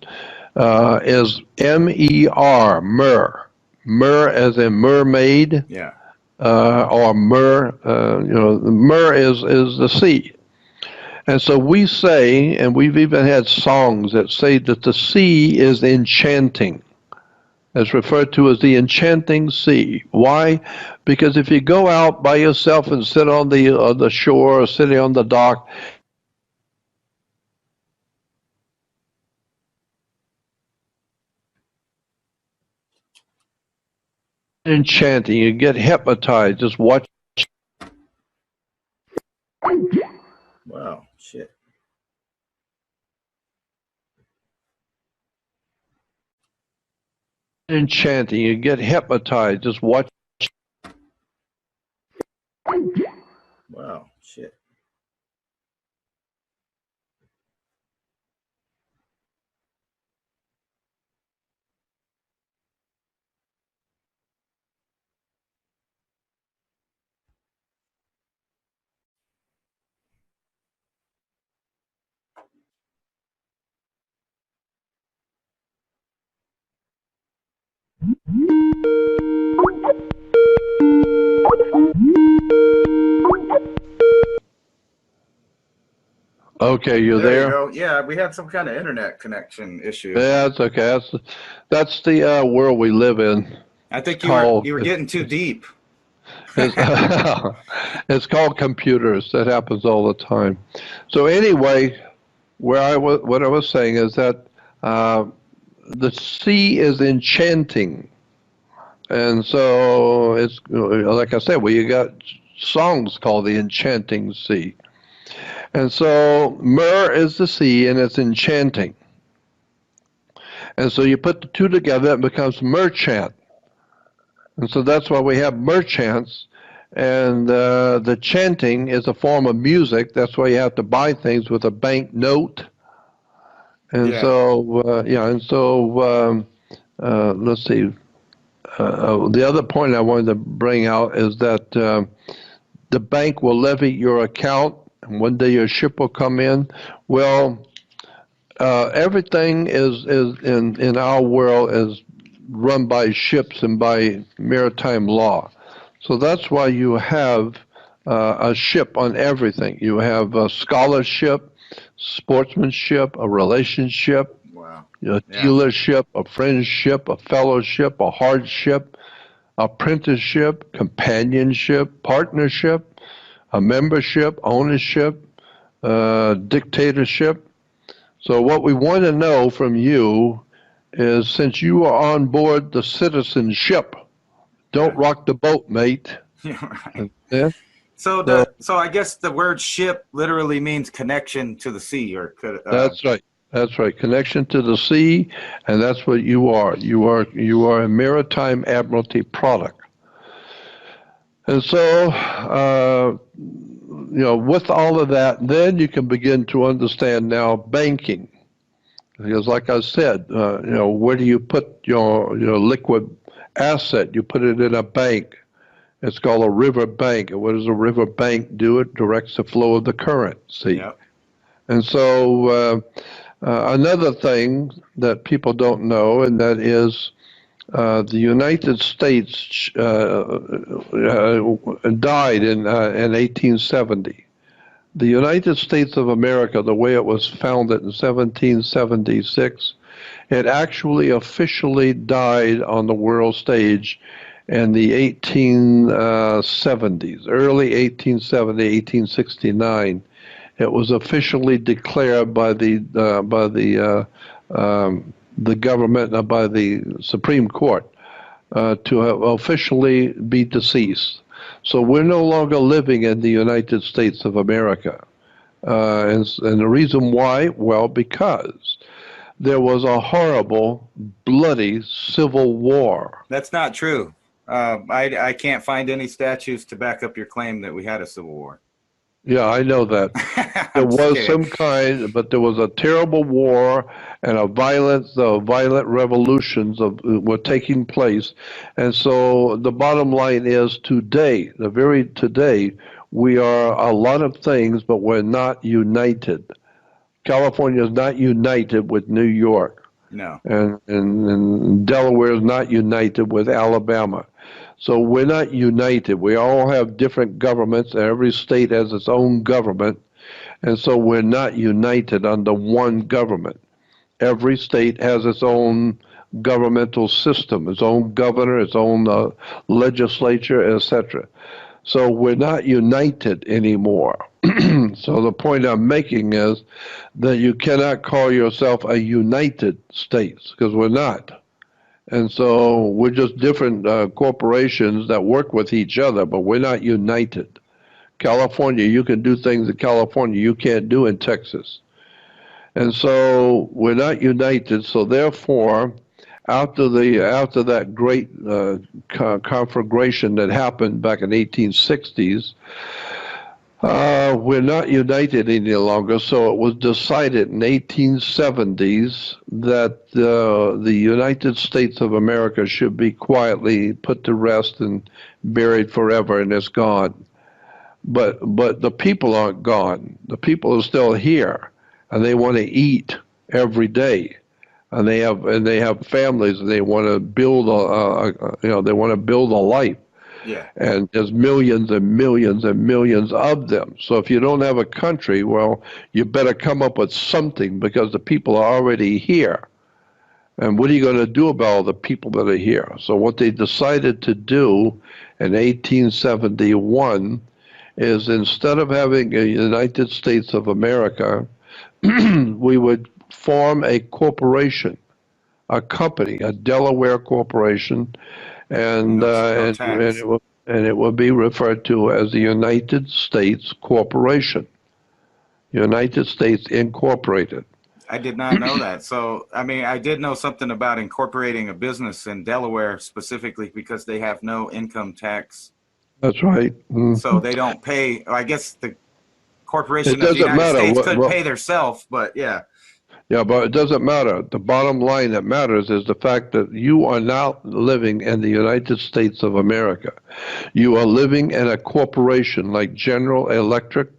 is M-E-R, mer. Mer as in mermaid. Yeah. Or mer, mer is the sea. And so we say, and we've even had songs that say that the sea is enchanting. It's referred to as the enchanting sea. Why? Because if you go out by yourself and sit on the shore or sitting on the dock, enchanting, you get hypnotized. Just watch. Wow, shit. Enchanting, you get hypnotized. Just watch. Wow, shit. Okay, you there? You go. Yeah, we had some kind of internet connection issue. Yeah, that's okay. That's the world we live in. I think you were getting too deep. It's, it's called computers. That happens all the time. So anyway, what I was saying is that the sea is enchanting, and so it's like I said, well, you got songs called the Enchanting Sea, and so myrrh is the sea, and it's enchanting, and so you put the two together, it becomes merchant, and so that's why we have merchants. And the chanting is a form of music. That's why you have to buy things with a bank note. And so, let's see. The other point I wanted to bring out is that the bank will levy your account, and one day your ship will come in. Well, everything is in our world is run by ships and by maritime law. So that's why you have a ship on everything. You have a scholarship, sportsmanship, a relationship, a dealership, a friendship, a fellowship, a hardship, apprenticeship, companionship, partnership, a membership, ownership, dictatorship. So what we want to know from you is, since you are on board the citizenship, don't rock the boat, mate. Yeah, right. Yeah. So I guess the word ship literally means connection to the sea, or That's right. That's right. Connection to the sea, and that's what you are. You are a maritime admiralty product. And so, with all of that, then you can begin to understand now banking. Because, like I said, where do you put your liquid asset? You put it in a bank. It's called a river bank. And what does a river bank do? It directs the flow of the current. See, yep. And so another thing that people don't know, and that is the United States died in 1870. The United States of America, the way it was founded in 1776, it actually officially died on the world stage in the 1870s, early 1870, 1869. It was officially declared by the government, by the Supreme Court, to have officially be deceased. So we're no longer living in the United States of America. And the reason why? Well, because there was a horrible, bloody civil war. That's not true. I can't find any statues to back up your claim that we had a civil war. Yeah, I know that. There was some kind, but there was a terrible war, and violent revolutions were taking place. And so the bottom line is, today, we are a lot of things, but we're not united. California is not united with New York. No. And Delaware is not united with Alabama. So we're not united. We all have different governments. Every state has its own government. And so we're not united under one government. Every state has its own governmental system, its own governor, its own legislature, etc. So we're not united anymore. So the point I'm making is that you cannot call yourself a United States, because we're not. And so we're just different corporations that work with each other, but we're not united. California, you can do things in California you can't do in Texas. And so we're not united. So therefore, after that great conflagration that happened back in the 1860s, we're not united any longer. So it was decided in the 1870s that the United States of America should be quietly put to rest and buried forever, and it's gone. But the people aren't gone. The people are still here, and they want to eat every day, and they have families, and they want to build a life. Yeah. And there's millions and millions and millions of them. So if you don't have a country, well, you better come up with something, because the people are already here. And what are you going to do about all the people that are here? So what they decided to do in 1871 is instead of having a United States of America, we would form a corporation, a company, a Delaware corporation, and No tax. and it will be referred to as the United States Corporation, United States Incorporated. I did not know that. So, I mean, I did know something about incorporating a business in Delaware specifically because they have no income tax. That's right. So they don't pay. I guess the It corporation of the doesn't United matter States what, could pay theirself, but yeah. yeah, but it doesn't matter. The bottom line that matters is the fact that you are not living in the United States of America. You are living in a corporation like General Electric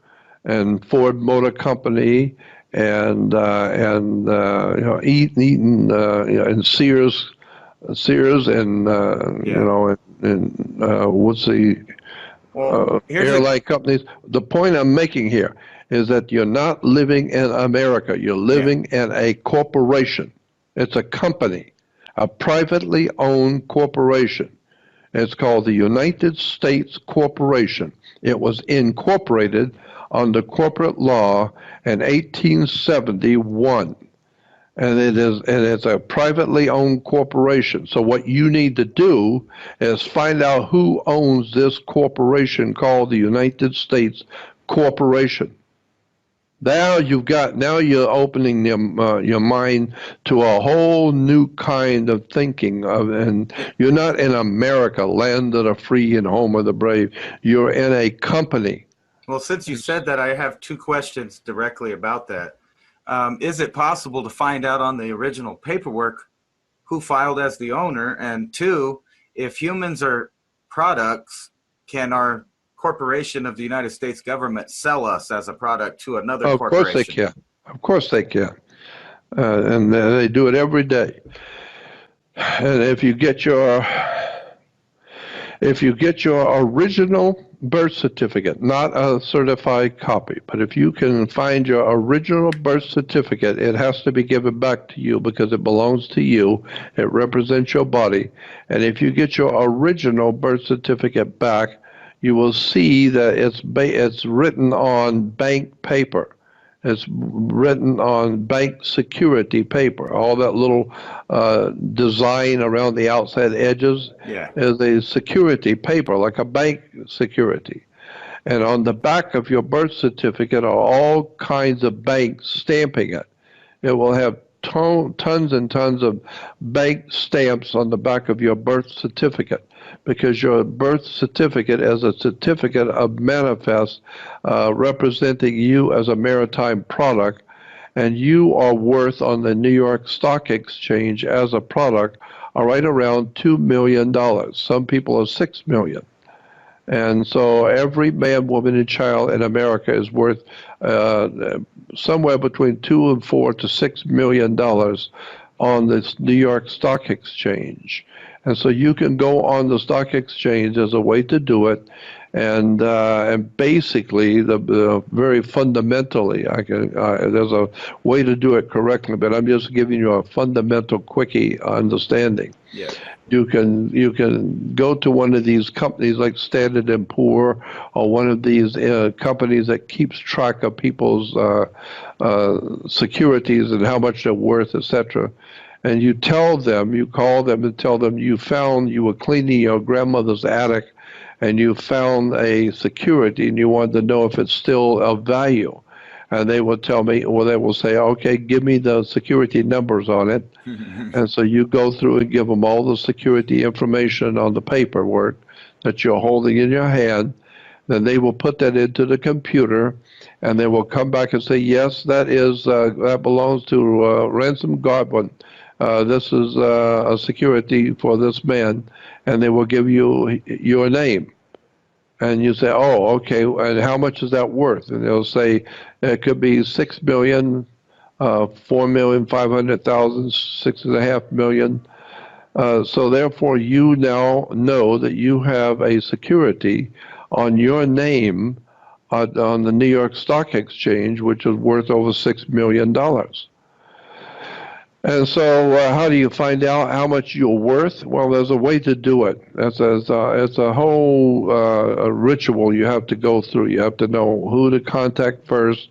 and Ford Motor Company and you know, Eaton and Sears and you know and what's the airline companies. The point I'm making here is that you're not living in America. You're living in a corporation. It's a company, a privately owned corporation. It's called the United States Corporation. It was incorporated under corporate law in 1871. And it's a privately owned corporation. So what you need to do is find out who owns this corporation called the United States Corporation. Now you're opening your mind to a whole new kind of thinking and you're not in America, land of the free and home of the brave. You're in a company. Well, since you said that, I have two questions directly about that. Is it possible to find out on the original paperwork who filed as the owner? And two, if humans are products, can our corporation of the United States government sell us as a product to another corporation? Of course they can. Of course they can. And they do it every day. And if you get your original birth certificate, not a certified copy, but if you can find your original birth certificate, it has to be given back to you because it belongs to you. It represents your body. And if you get your original birth certificate back, you will see that it's written on bank paper. It's written on bank security paper. All that little design around the outside edges is a security paper, like a bank security. And on the back of your birth certificate are all kinds of banks stamping it. It will have tons and tons of bank stamps on the back of your birth certificate, because your birth certificate is a certificate of manifest representing you as a maritime product, and you are worth on the New York Stock Exchange as a product right around $2 million. Some people are $6 million. And so every man, woman, and child in America is worth somewhere between $2 and $4 to $6 million on this New York Stock Exchange. And so you can go on the stock exchange as a way to do it, and basically, very fundamentally, there's a way to do it correctly, but I'm just giving you a fundamental quickie understanding. Yeah. You can go to one of these companies like Standard & Poor, or one of these companies that keeps track of people's securities and how much they're worth, etc. And you call them and tell them you were cleaning your grandmother's attic and you found a security and you wanted to know if it's still of value. And they will tell me, or they will say, okay, give me the security numbers on it. And so you go through and give them all the security information on the paperwork that you're holding in your hand. Then they will put that into the computer, and they will come back and say, yes, that belongs to Ransom Godwin. This is a security for this man, and they will give you your name. And you say, oh, okay, and how much is that worth? And they'll say, it could be $6 million, $4,500,000, $6.5 million. So therefore, you now know that you have a security on your name on the New York Stock Exchange, which is worth over $6 million. And so, how do you find out how much you're worth? Well, there's a way to do it. It's a whole a ritual you have to go through. You have to know who to contact first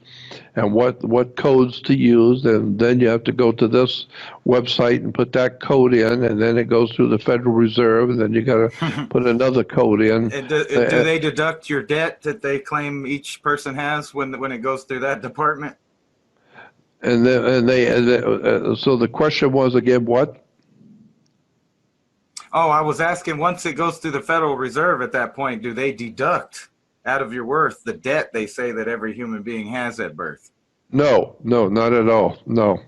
and what codes to use, and then you have to go to this website and put that code in, and then it goes through the Federal Reserve, and then you got to put another code in. Do they deduct your debt that they claim each person has when it goes through that department? So the question was again, what? Oh, I was asking, once it goes through the Federal Reserve at that point, do they deduct out of your worth the debt they say that every human being has at birth? No, not at all. No.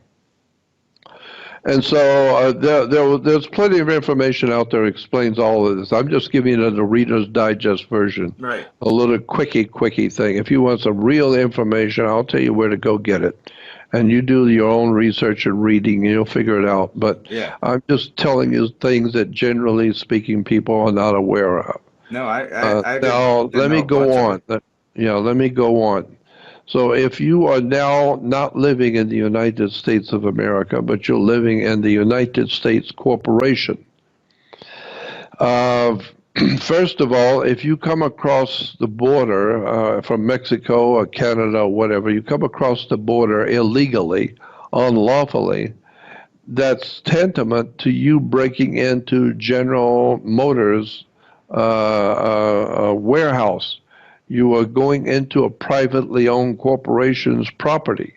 And so there's plenty of information out there that explains all of this. I'm just giving you the Reader's Digest version. Right. A little quickie thing. If you want some real information, I'll tell you where to go get it. And you do your own research and reading, and you'll figure it out. But yeah, I'm just telling you things that generally speaking people are not aware of. No, I now, let me go on. Let me go on. So if you are now not living in the United States of America, but you're living in the United States Corporation, first of all, if you come across the border from Mexico or Canada or whatever, you come across the border illegally, unlawfully, that's tantamount to you breaking into General Motors warehouse. You are going into a privately owned corporation's property,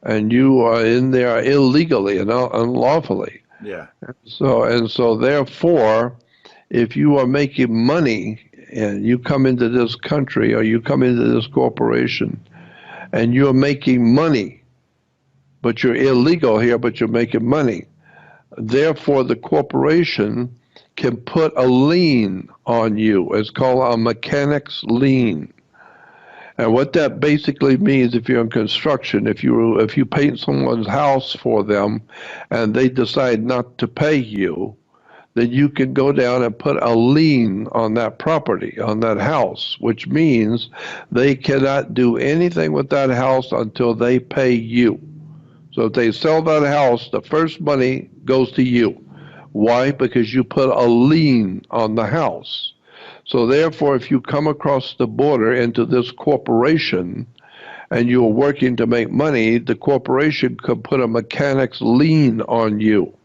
and you are in there illegally and unlawfully. Yeah. So therefore, if you are making money and you come into this country or you come into this corporation and you're making money, but you're illegal here, but you're making money, therefore the corporation can put a lien on you. It's called a mechanic's lien. And what that basically means, if you're in construction, if you paint someone's house for them and they decide not to pay you, then you can go down and put a lien on that property, on that house, which means they cannot do anything with that house until they pay you. So if they sell that house, the first money goes to you. Why? Because you put a lien on the house. So therefore, if you come across the border into this corporation and you're working to make money, the corporation could put a mechanic's lien on you.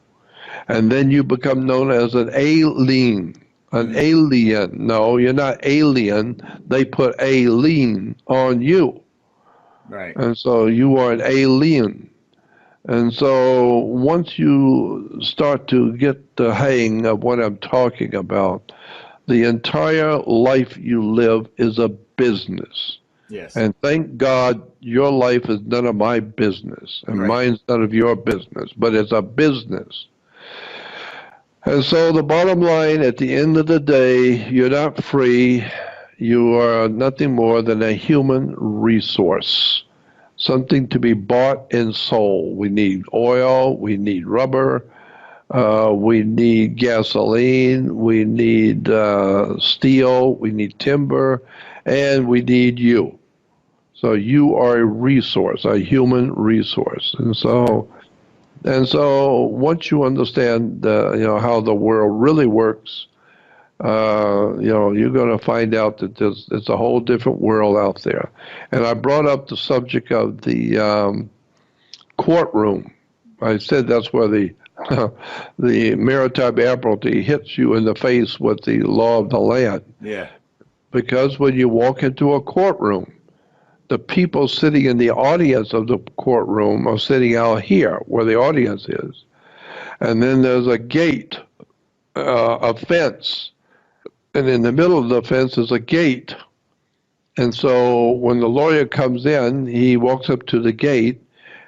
And then you become known as an alien. An alien. No, you're not alien. They put a lien on you. Right. And so you are an alien. And so once you start to get the hang of what I'm talking about, the entire life you live is a business. Yes. And thank God your life is none of my business, and mine's none of your business, but it's a business. And so the bottom line, at the end of the day, you're not free. You are nothing more than a human resource, something to be bought and sold. We need oil, we need rubber, we need gasoline, we need steel, we need timber, and we need you. So you are a resource, a human resource. And so once you understand how the world really works, you're going to find out that it's a whole different world out there. And I brought up the subject of the courtroom. I said that's where the maritime admiralty hits you in the face with the law of the land. Yeah. Because when you walk into a courtroom, the people sitting in the audience of the courtroom are sitting out here where the audience is. And then there's a gate, a fence. And in the middle of the fence is a gate. And so when the lawyer comes in, he walks up to the gate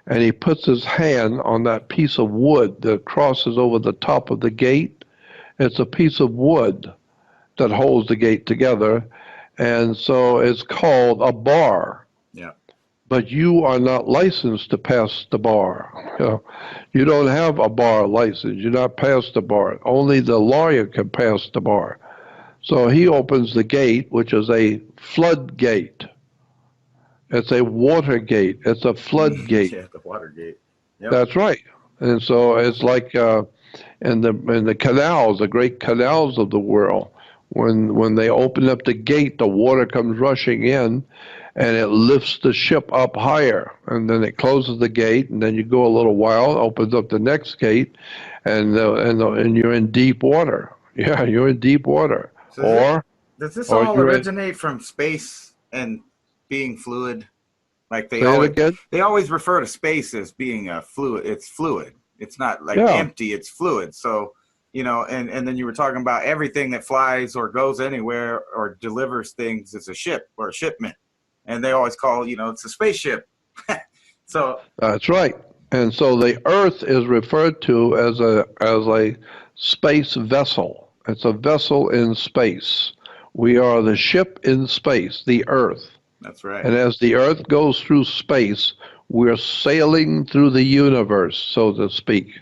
and he puts his hand on that piece of wood that crosses over the top of the gate. It's a piece of wood that holds the gate together. And so it's called a bar. Yeah. But you are not licensed to pass the bar. You don't have a bar license. You're not past the bar. Only the lawyer can pass the bar. So he opens the gate, which is a floodgate. It's a water gate. It's a floodgate. Yeah, the water gate. Yep. That's right. And so it's like in the canals, the great canals of the world, when they open up the gate, the water comes rushing in, and it lifts the ship up higher, and then it closes the gate, and then you go a little while, opens up the next gate, and you're in deep water. Yeah, you're in deep water. So does this Or all you're originate from space and being fluid? Like say it again. they always refer to space as being a fluid. It's fluid. It's not like Yeah. empty. It's fluid. So, and then you were talking about everything that flies or goes anywhere or delivers things is a ship or a shipment, and they always call it's a spaceship. So That's right. And so the Earth is referred to as a space vessel. It's a vessel in space. We are the ship in space, the Earth. that's right. And as the Earth goes through space, we're sailing through the universe, so to speak.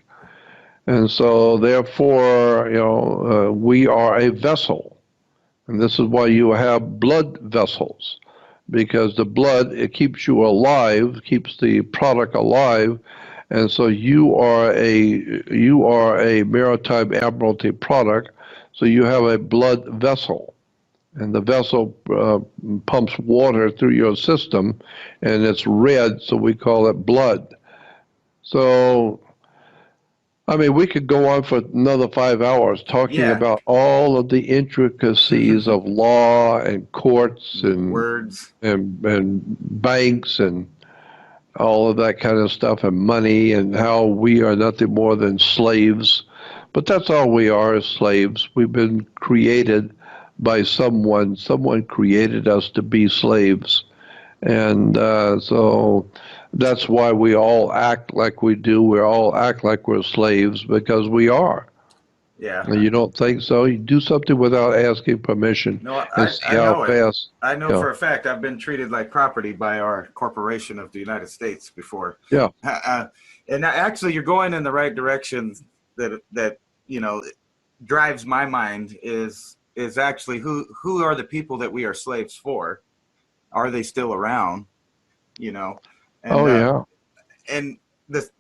And so, therefore, we are a vessel. And this is why you have blood vessels, because the blood, it keeps you alive, keeps the product alive. And so you are a maritime admiralty product, so you have a blood vessel. And the vessel pumps water through your system, and it's red, so we call it blood. So, I mean, we could go on for another 5 hours talking Yeah. about all of the intricacies of law and courts and Words. and banks and all of that kind of stuff, and money, and how we are nothing more than slaves. But that's all we are, is slaves. We've been created by someone. Someone created us to be slaves. And so that's why we all act like we do. We all act like we're slaves, because we are. Yeah. And you don't think so? You do something without asking permission. No, And see I how know it. fast. I know Yeah. for a fact I've been treated like property by our corporation of the United States before. Yeah. And actually, you're going in the right direction. That drives my mind is actually who are the people that we are slaves for? Are they still around? And, Yeah. And this,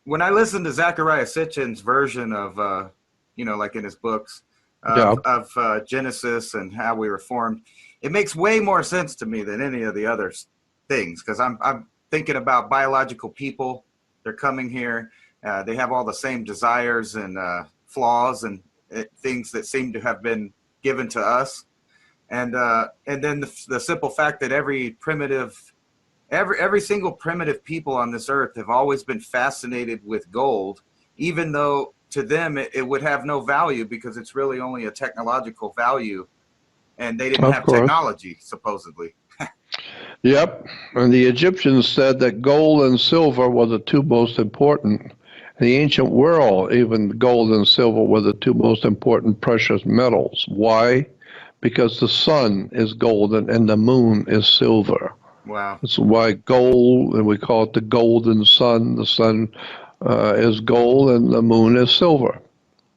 when I listen to Zachariah Sitchin's version of, like in his books of Genesis and how we were formed, it makes way more sense to me than any of the other things, because I'm thinking about biological people. They're coming here. They have all the same desires and flaws and things that seem to have been given to us. And then the simple fact that every single primitive people on this earth have always been fascinated with gold, even though to them it would have no value, because it's really only a technological value, and they didn't have technology, supposedly. Yep. And the Egyptians said that gold and silver were the two most important. In the ancient world, even gold and silver were the two most important precious metals. Why? Because the sun is golden and the moon is silver. Wow. That's why gold, and we call it the golden sun. The sun is gold and the moon is silver.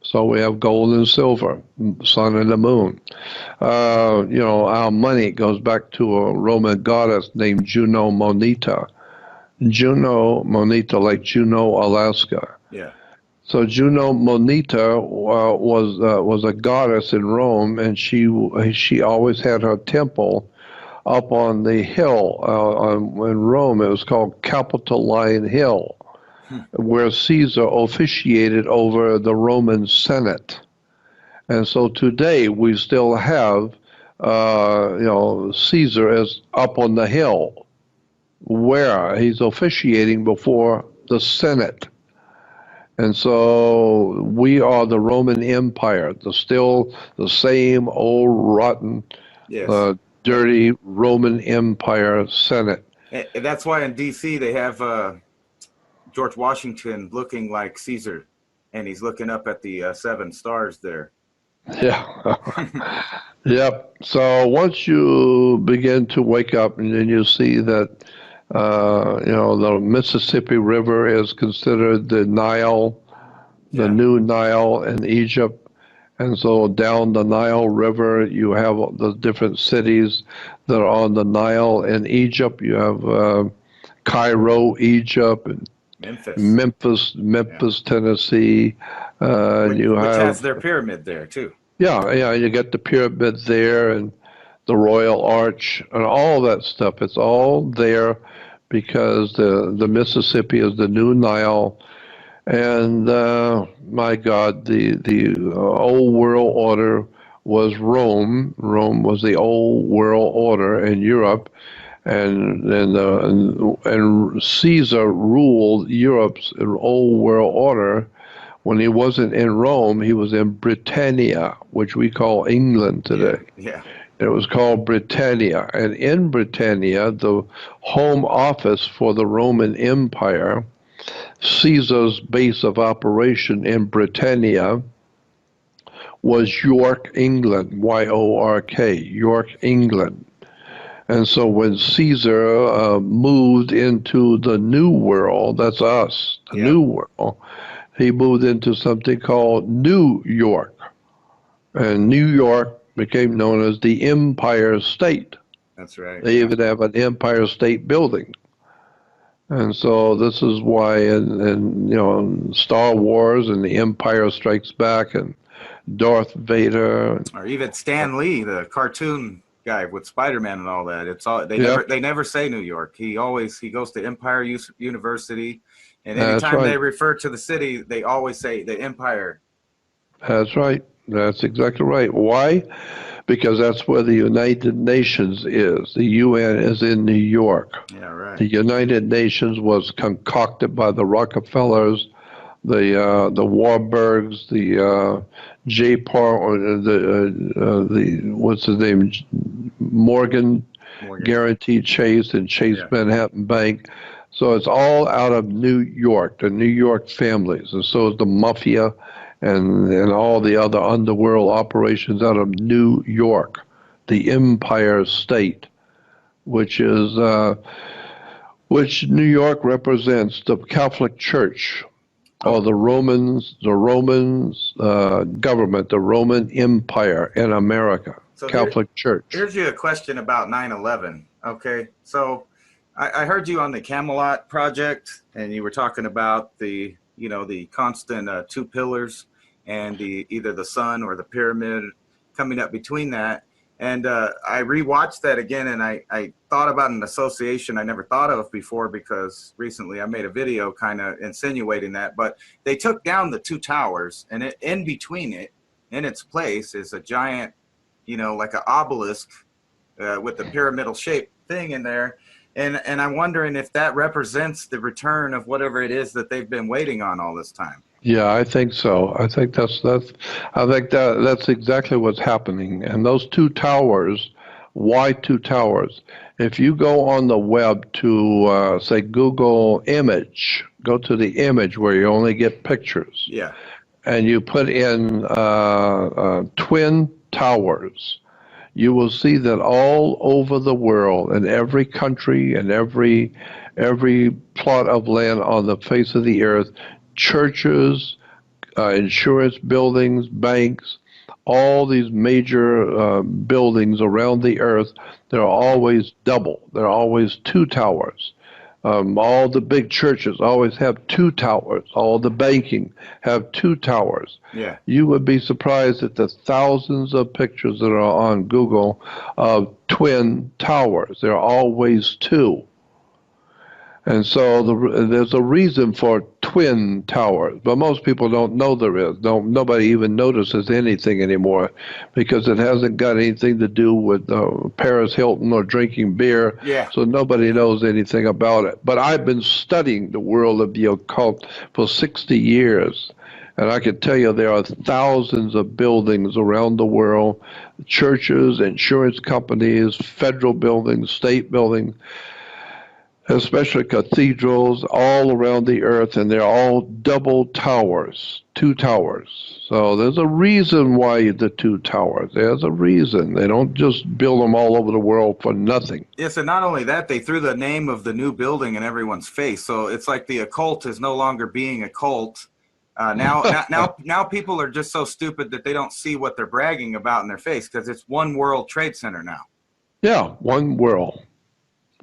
So we have gold and silver, the sun and the moon. Our money goes back to a Roman goddess named Juno Moneta. Juno Moneta, like Juneau, Alaska. Yeah. So Juno Moneta was a goddess in Rome, and she always had her temple up on the hill in Rome. It was called Capitoline Hill, where Caesar officiated over the Roman Senate. And so today we still have, Caesar is up on the hill, where he's officiating before the Senate. And so we are the Roman Empire, still the same old rotten, Yes. dirty Roman Empire Senate. And that's why in D.C. they have George Washington looking like Caesar, and he's looking up at the 7 stars there. Yeah. Yep. So once you begin to wake up, and then you see that, the Mississippi River is considered the Nile, the new Nile in Egypt. And so down the Nile River, you have the different cities that are on the Nile in Egypt. You have Cairo, Egypt, and Memphis. Yeah. Tennessee. Which has their pyramid there too. Yeah, you get the pyramid there and the Royal Arch and all that stuff. It's all there because the Mississippi is the new Nile. And my God, the old world order was Rome. Rome was the old world order in Europe, and Caesar ruled Europe's old world order. When he wasn't in Rome, he was in Britannia, which we call England today. Yeah. It was called Britannia. And in Britannia, the home office for the Roman Empire, Caesar's base of operation in Britannia, was York, England, Y-O-R-K, York, England. And so when Caesar moved into the New World, that's us, the New World, he moved into something called New York. And New York became known as the Empire State. That's right. They even have an Empire State Building. And so this is why in Star Wars and The Empire Strikes Back and Darth Vader. Or even Stan Lee, the cartoon guy with Spider-Man and all that. It's all they never say New York. He goes to Empire University. And anytime they refer to the city, they always say the Empire. That's right. That's exactly right. Why? Because that's where the United Nations is. The UN is in New York. Yeah, right. The United Nations was concocted by the Rockefellers, the Warburgs, the J. Par, the what's his name, Morgan Guaranteed Chase and Chase Manhattan Bank. So it's all out of New York, the New York families, and so is the mafia and all the other underworld operations out of New York, the Empire State, which New York represents the Catholic Church, or the Roman government, the Roman Empire in America, so Catholic Church. Here's you a question about 9/11. Okay, so I heard you on the Camelot project, and you were talking about the constant two pillars and either the sun or the pyramid coming up between that. And I rewatched that again, and I thought about an association I never thought of before, because recently I made a video kind of insinuating that. But they took down the two towers, and in between it, in its place, is a giant, like an obelisk with the pyramidal shaped thing in there. And I'm wondering if that represents the return of whatever it is that they've been waiting on all this time. Yeah, I think so. I think that's exactly what's happening. And those two towers, why two towers? If you go on the web to say Google image, go to the image where you only get pictures. Yeah. And you put in twin towers, you will see that all over the world, in every country and every plot of land on the face of the earth, churches, insurance buildings, banks, all these major buildings around the earth, they're always double. They're always two towers. All the big churches always have two towers. All the banking have two towers. Yeah. You would be surprised at the thousands of pictures that are on Google of twin towers. There are always two. And so there's a reason for twin towers, but most people don't know there is. Nobody even notices anything anymore, because it hasn't got anything to do with Paris Hilton or drinking beer. Yeah. So nobody knows anything about it. But I've been studying the world of the occult for 60 years. And I can tell you there are thousands of buildings around the world, churches, insurance companies, federal buildings, state buildings, especially cathedrals all around the earth, and they're all double towers, two towers. So there's a reason why the two towers. There's a reason. They don't just build them all over the world for nothing. Yes, and not only that, they threw the name of the new building in everyone's face. So it's like the occult is no longer being a cult. Now people are just so stupid that they don't see what they're bragging about in their face, because it's One World Trade Center now. Yeah, One World.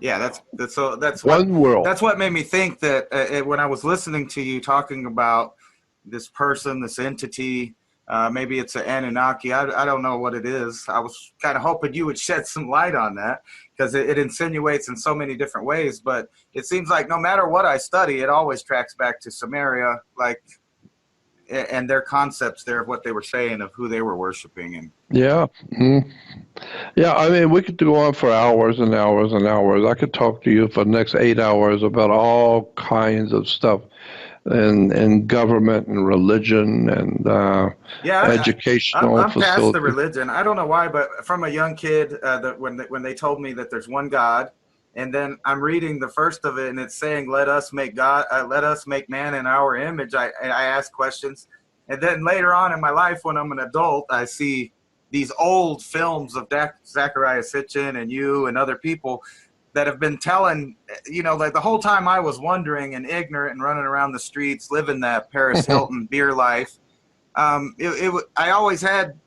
Yeah, that's One world. what made me think that when I was listening to you talking about this person, this entity, maybe it's an Anunnaki. I don't know what it is. I was kind of hoping you would shed some light on that because it insinuates in so many different ways. But it seems like no matter what I study, it always tracks back to Samaria, like, and their concepts there of what they were saying of who they were worshiping. And Yeah. Yeah, I mean, we could go on for hours and hours and hours. I could talk to you for the next 8 hours about all kinds of stuff and government and religion and yeah, educational I'm past the facilities. religion. I don't know why, but from a young kid, that when they told me that there's one God, and then I'm reading the first of it, and it's saying, "Let us make God, let us make man in our image." I ask questions, and then later on in my life, when I'm an adult, I see these old films of Zachariah Sitchin and you and other people that have been telling, like the whole time I was wondering and ignorant and running around the streets, living that Paris Hilton beer life. I always had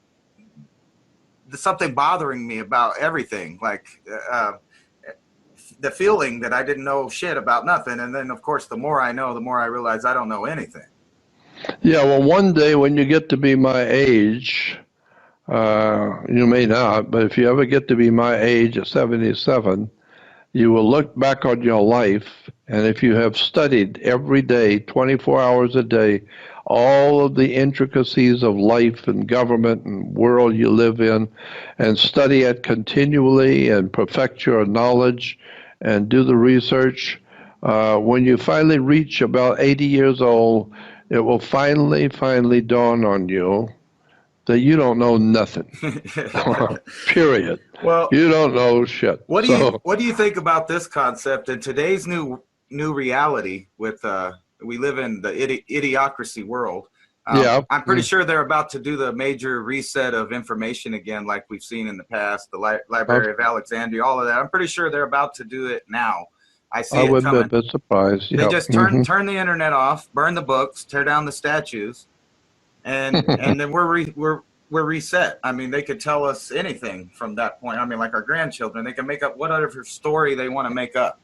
something bothering me about everything, like the feeling that I didn't know shit about nothing. And then, of course, the more I know, the more I realize I don't know anything. Yeah, well, one day when you get to be my age, you may not, but if you ever get to be my age at 77, you will look back on your life, and if you have studied every day, 24 hours a day, all of the intricacies of life and government and world you live in, and study it continually and perfect your knowledge and do the research, when you finally reach about 80 years old, it will finally dawn on you that you don't know nothing. Period. Well, you don't know shit. What do you think about this concept in today's new reality? With we live in the idiocracy world. Yeah, I'm pretty sure they're about to do the major reset of information again, like we've seen in the past. The Library of Alexandria, all of that. I'm pretty sure they're about to do it now. I see it wouldn't coming. be a bit surprised. They Yeah. just turn the internet off, burn the books, tear down the statues, and then we're reset. I mean, they could tell us anything from that point. I mean, like our grandchildren, they can make up whatever story they want to make up.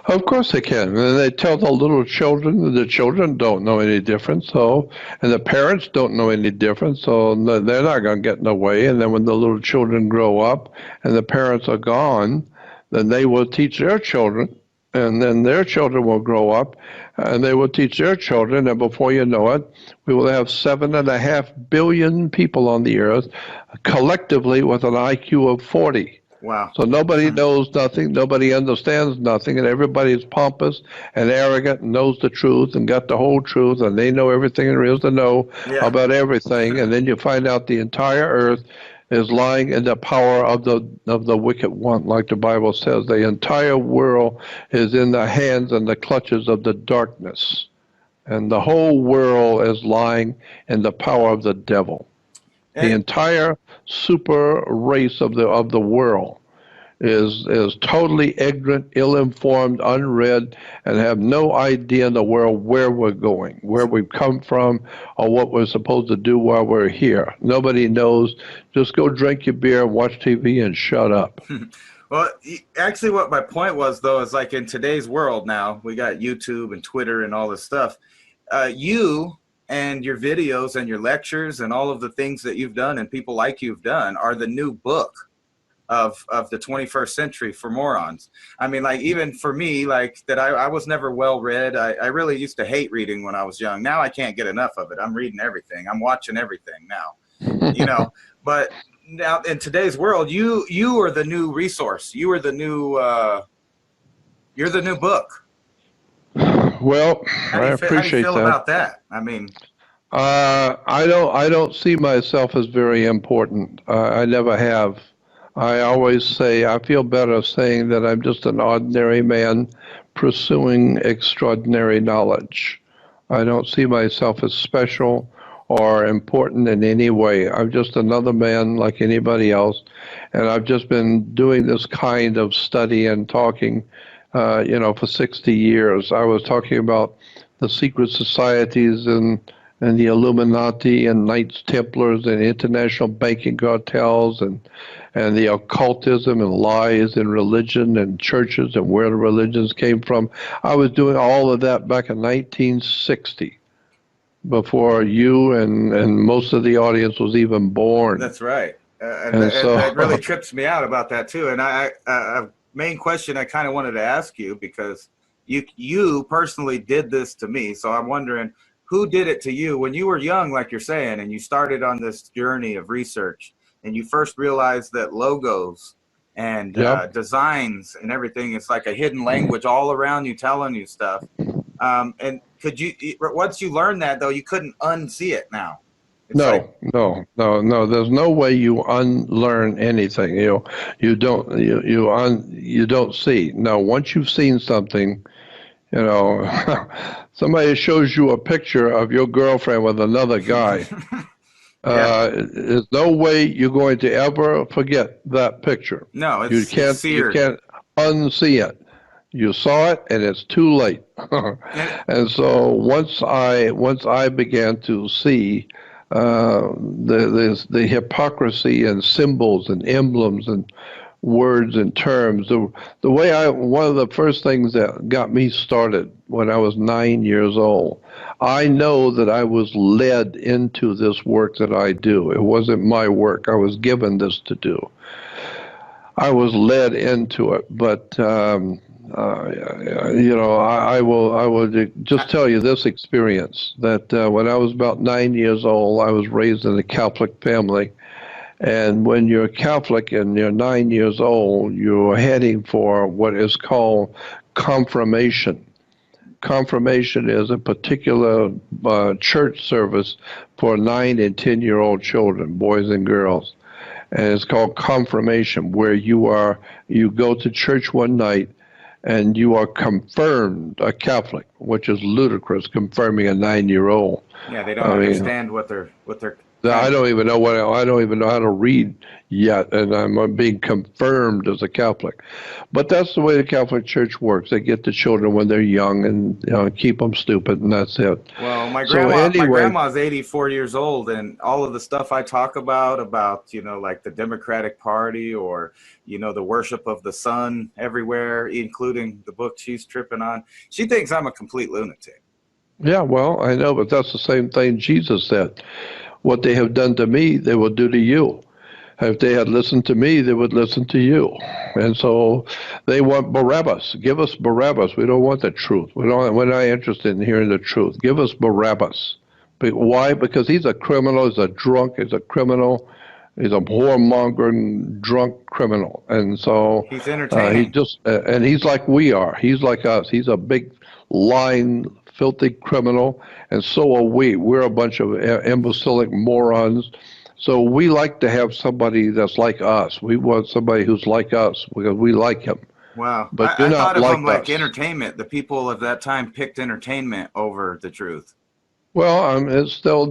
Of course they can. And they tell the little children, the children don't know any different, and the parents don't know any different, so they're not going to get in the way. And then when the little children grow up and the parents are gone, then they will teach their children, and then their children will grow up, and they will teach their children, and before you know it, we will have 7.5 billion people on the earth, collectively with an IQ of 40. Wow. So nobody knows nothing, nobody understands nothing, and everybody's pompous and arrogant and knows the truth and got the whole truth, and they know everything there is to know about everything, and then you find out the entire earth is lying in the power of the wicked one, like the Bible says. The entire world is in the hands and the clutches of the darkness, and the whole world is lying in the power of the devil. The entire super race of the world is totally ignorant, ill-informed, unread, and have no idea in the world where we're going, where we've come from, or what we're supposed to do while we're here. Nobody knows. Just go drink your beer, watch TV, and shut up. Well, actually, what my point was, though, is like in today's world now, we got YouTube and Twitter and all this stuff. You and your videos and your lectures and all of the things that you've done and people like you've done are the new book of the 21st century for morons. I mean, like, even for me, like that, I was never well read. I really used to hate reading when I was young. Now I can't get enough of it. I'm reading everything. I'm watching everything now, but now in today's world, you are the new resource. You are the new, you're the new book. Well, I appreciate that. How do you feel about that? I mean, I don't see myself as very important. I never have. I always say I feel better saying that I'm just an ordinary man pursuing extraordinary knowledge. I don't see myself as special or important in any way. I'm just another man like anybody else, and I've just been doing this kind of study and talking for 60 years. I was talking about the secret societies in and the Illuminati and Knights Templars and international banking cartels and the occultism and lies in religion and churches and where the religions came from. I was doing all of that back in 1960 before you and most of the audience was even born. That's right. And so That really trips me out about that too. And main question I kind of wanted to ask you, because you personally did this to me. So I'm wondering, who did it to you when you were young, like you're saying, and you started on this journey of research, and you first realized that logos and designs and everything, it's like a hidden language all around you telling you stuff. And once you learned that, though, you couldn't unsee it now. No. There's no way you unlearn anything. You don't see. Now, once you've seen something, somebody shows you a picture of your girlfriend with another guy. There's no way you're going to ever forget that picture. No, you can't unsee it. You saw it, and it's too late. And so once I began to see the hypocrisy and symbols and emblems and words and terms, the way one of the first things that got me started when I was 9 years old, I know that I was led into this work that I do. It wasn't my work. I was given this to do. I was led into it, but I will just tell you this experience, that when I was about 9 years old, I was raised in a Catholic family. And when you're Catholic and you're 9 years old, you're heading for what is called confirmation. Confirmation is a particular church service for 9 and 10-year-old children, boys and girls. And it's called confirmation, where you go to church one night and you are confirmed a Catholic, which is ludicrous, confirming a 9-year-old. Yeah, they don't understand what they're. I don't even know how to read yet, and I'm being confirmed as a Catholic. But that's the way the Catholic Church works. They get the children when they're young and keep them stupid, and that's it. Well, my grandma's 84 years old, and all of the stuff I talk about like the Democratic Party or the worship of the sun everywhere, including the book she's tripping on, she thinks I'm a complete lunatic. Yeah, well, I know, but that's the same thing Jesus said. What they have done to me, they will do to you. If they had listened to me, they would listen to you. And so they want Barabbas. Give us Barabbas. We don't want the truth. We're not interested in hearing the truth. Give us Barabbas. But why? Because he's a criminal. He's a drunk. He's a criminal. He's a whoremongering, drunk criminal. And so he's entertaining. And he's like we are. He's like us. He's a big, lying, filthy criminal, and so are we. We're a bunch of imbecilic morons. So we like to have somebody that's like us. We want somebody who's like us because we like him. Wow. But I thought of them like entertainment. The people of that time picked entertainment over the truth. Well, they still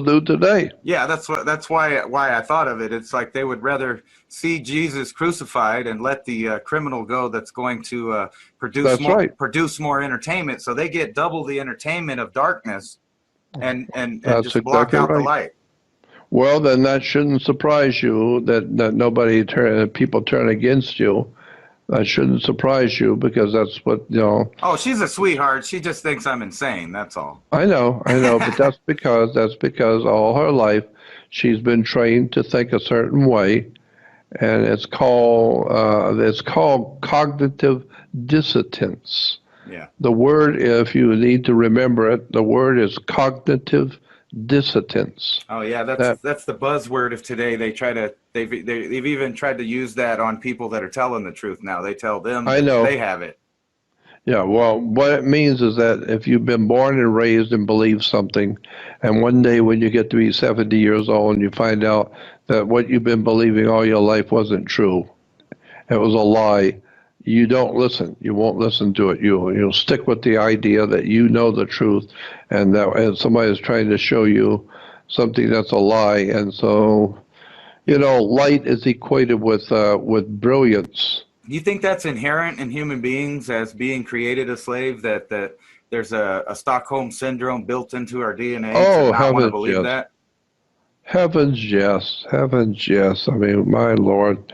do today. Yeah, that's why I thought of it. It's like they would rather see Jesus crucified and let the criminal go that's going to produce more entertainment. So they get double the entertainment of darkness and just block out the light. Well, then that shouldn't surprise you that people turn against you. That shouldn't surprise you, because that's what, Oh, she's a sweetheart. She just thinks I'm insane. That's all. I know, but that's because all her life she's been trained to think a certain way, and it's called cognitive dissonance. Yeah. The word, if you need to remember it, the word is cognitive dissonance. Oh yeah, that's the buzzword of today. They've even tried to use that on people that are telling the truth now. They tell them they have it. Yeah, well, what it means is that if you've been born and raised and believe something, and one day when you get to be 70 years old and you find out that what you've been believing all your life wasn't true, it was a lie, you don't listen. You won't listen to it. You'll stick with the idea that you know the truth, and that somebody is trying to show you something that's a lie. And so, light is equated with brilliance. Do you think that's inherent in human beings as being created a slave, that there's a Stockholm syndrome built into our DNA to Oh, not want to heavens, believe yes. that? Heavens, yes. Heavens, yes. I mean, my Lord,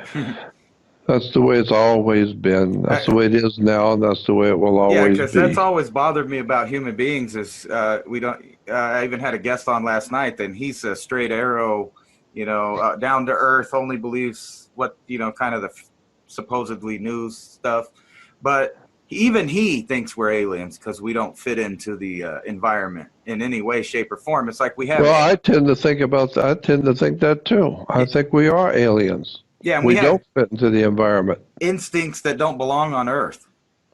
that's the way it's always been. That's the way it is now, and that's the way it will Yeah, always because that's be. always bothered me about human beings is we don't. I even had a guest on last night, and he's a straight arrow, down to earth, only believes what kind of the supposedly news stuff, but even he thinks we're aliens because we don't fit into the environment in any way, shape, or form. It's like we have, Well, I tend to think about that. I tend to think that too. I think we are aliens. yeah, and we We have don't fit into the environment. instincts that don't belong on Earth.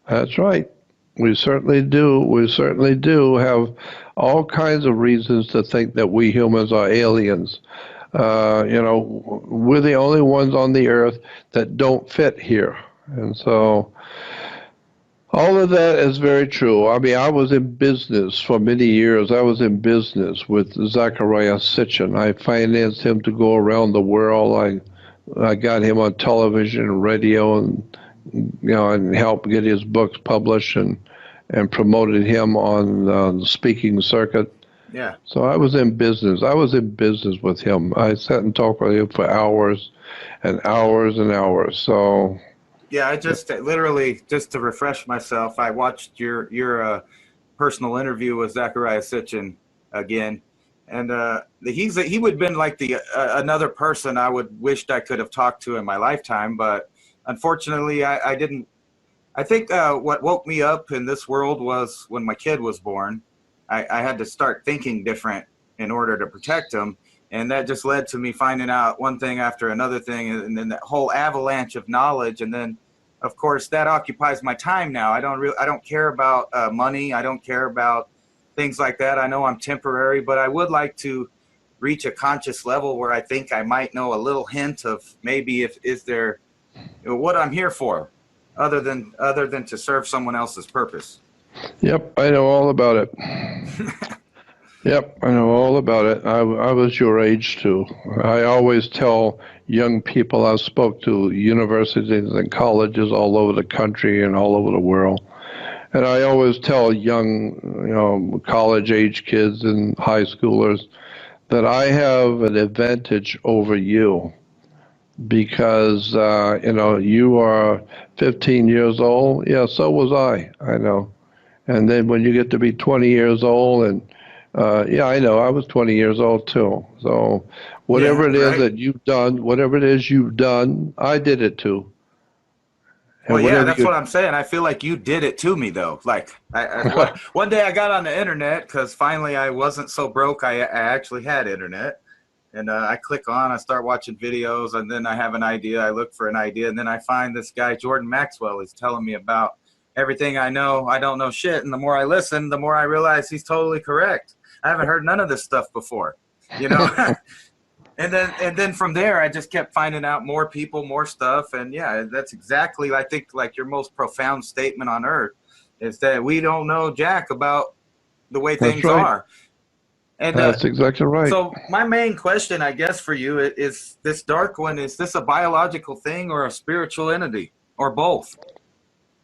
That's right. We certainly do. We certainly do have all kinds of reasons to think that we humans are aliens. We're the only ones on the earth that don't fit here. And so all of that is very true. I mean, I was in business for many years. I was in business with Zachariah Sitchin. I financed him to go around the world. I got him on television and radio and helped get his books published and promoted him on the speaking circuit. Yeah. So I was in business. I was in business with him. I sat and talked with him for hours and hours and hours. So yeah, I just literally, just to refresh myself, I watched your personal interview with Zachariah Sitchin again, and he would have been like the another person I would wished I could have talked to in my lifetime, but unfortunately I didn't. I think what woke me up in this world was when my kid was born. I had to start thinking different in order to protect him. And that just led to me finding out one thing after another thing, and then that whole avalanche of knowledge. And then, of course, that occupies my time now. I don't care about money. I don't care about things like that. I know I'm temporary, but I would like to reach a conscious level where I think I might know a little hint of maybe is there what I'm here for, other than to serve someone else's purpose. Yep, I know all about it. Yep, I know all about it. I was your age too. I always tell young people I spoke to universities and colleges all over the country and all over the world. And I always tell young, college-age kids and high schoolers that I have an advantage over you because, you are 15 years old. Yeah, so was I know. And then when you get to be 20 years old and I know. I was 20 years old too. So whatever it is that you've done, whatever it is you've done, I did it too. And well, yeah, that's what I'm saying. I feel like you did it to me, though. Like one day I got on the internet because finally I wasn't so broke. I actually had internet, and I click on, I start watching videos, and then I have an idea. I look for an idea, and then I find this guy Jordan Maxwell. He's telling me about everything I know. I don't know shit, and the more I listen, the more I realize he's totally correct. I haven't heard none of this stuff before, and then from there, I just kept finding out more people, more stuff. And yeah, that's exactly, I think, like your most profound statement on earth is that we don't know jack about the way things are. And that's exactly right. So my main question, I guess, for you is this dark one, is this a biological thing or a spiritual entity or both?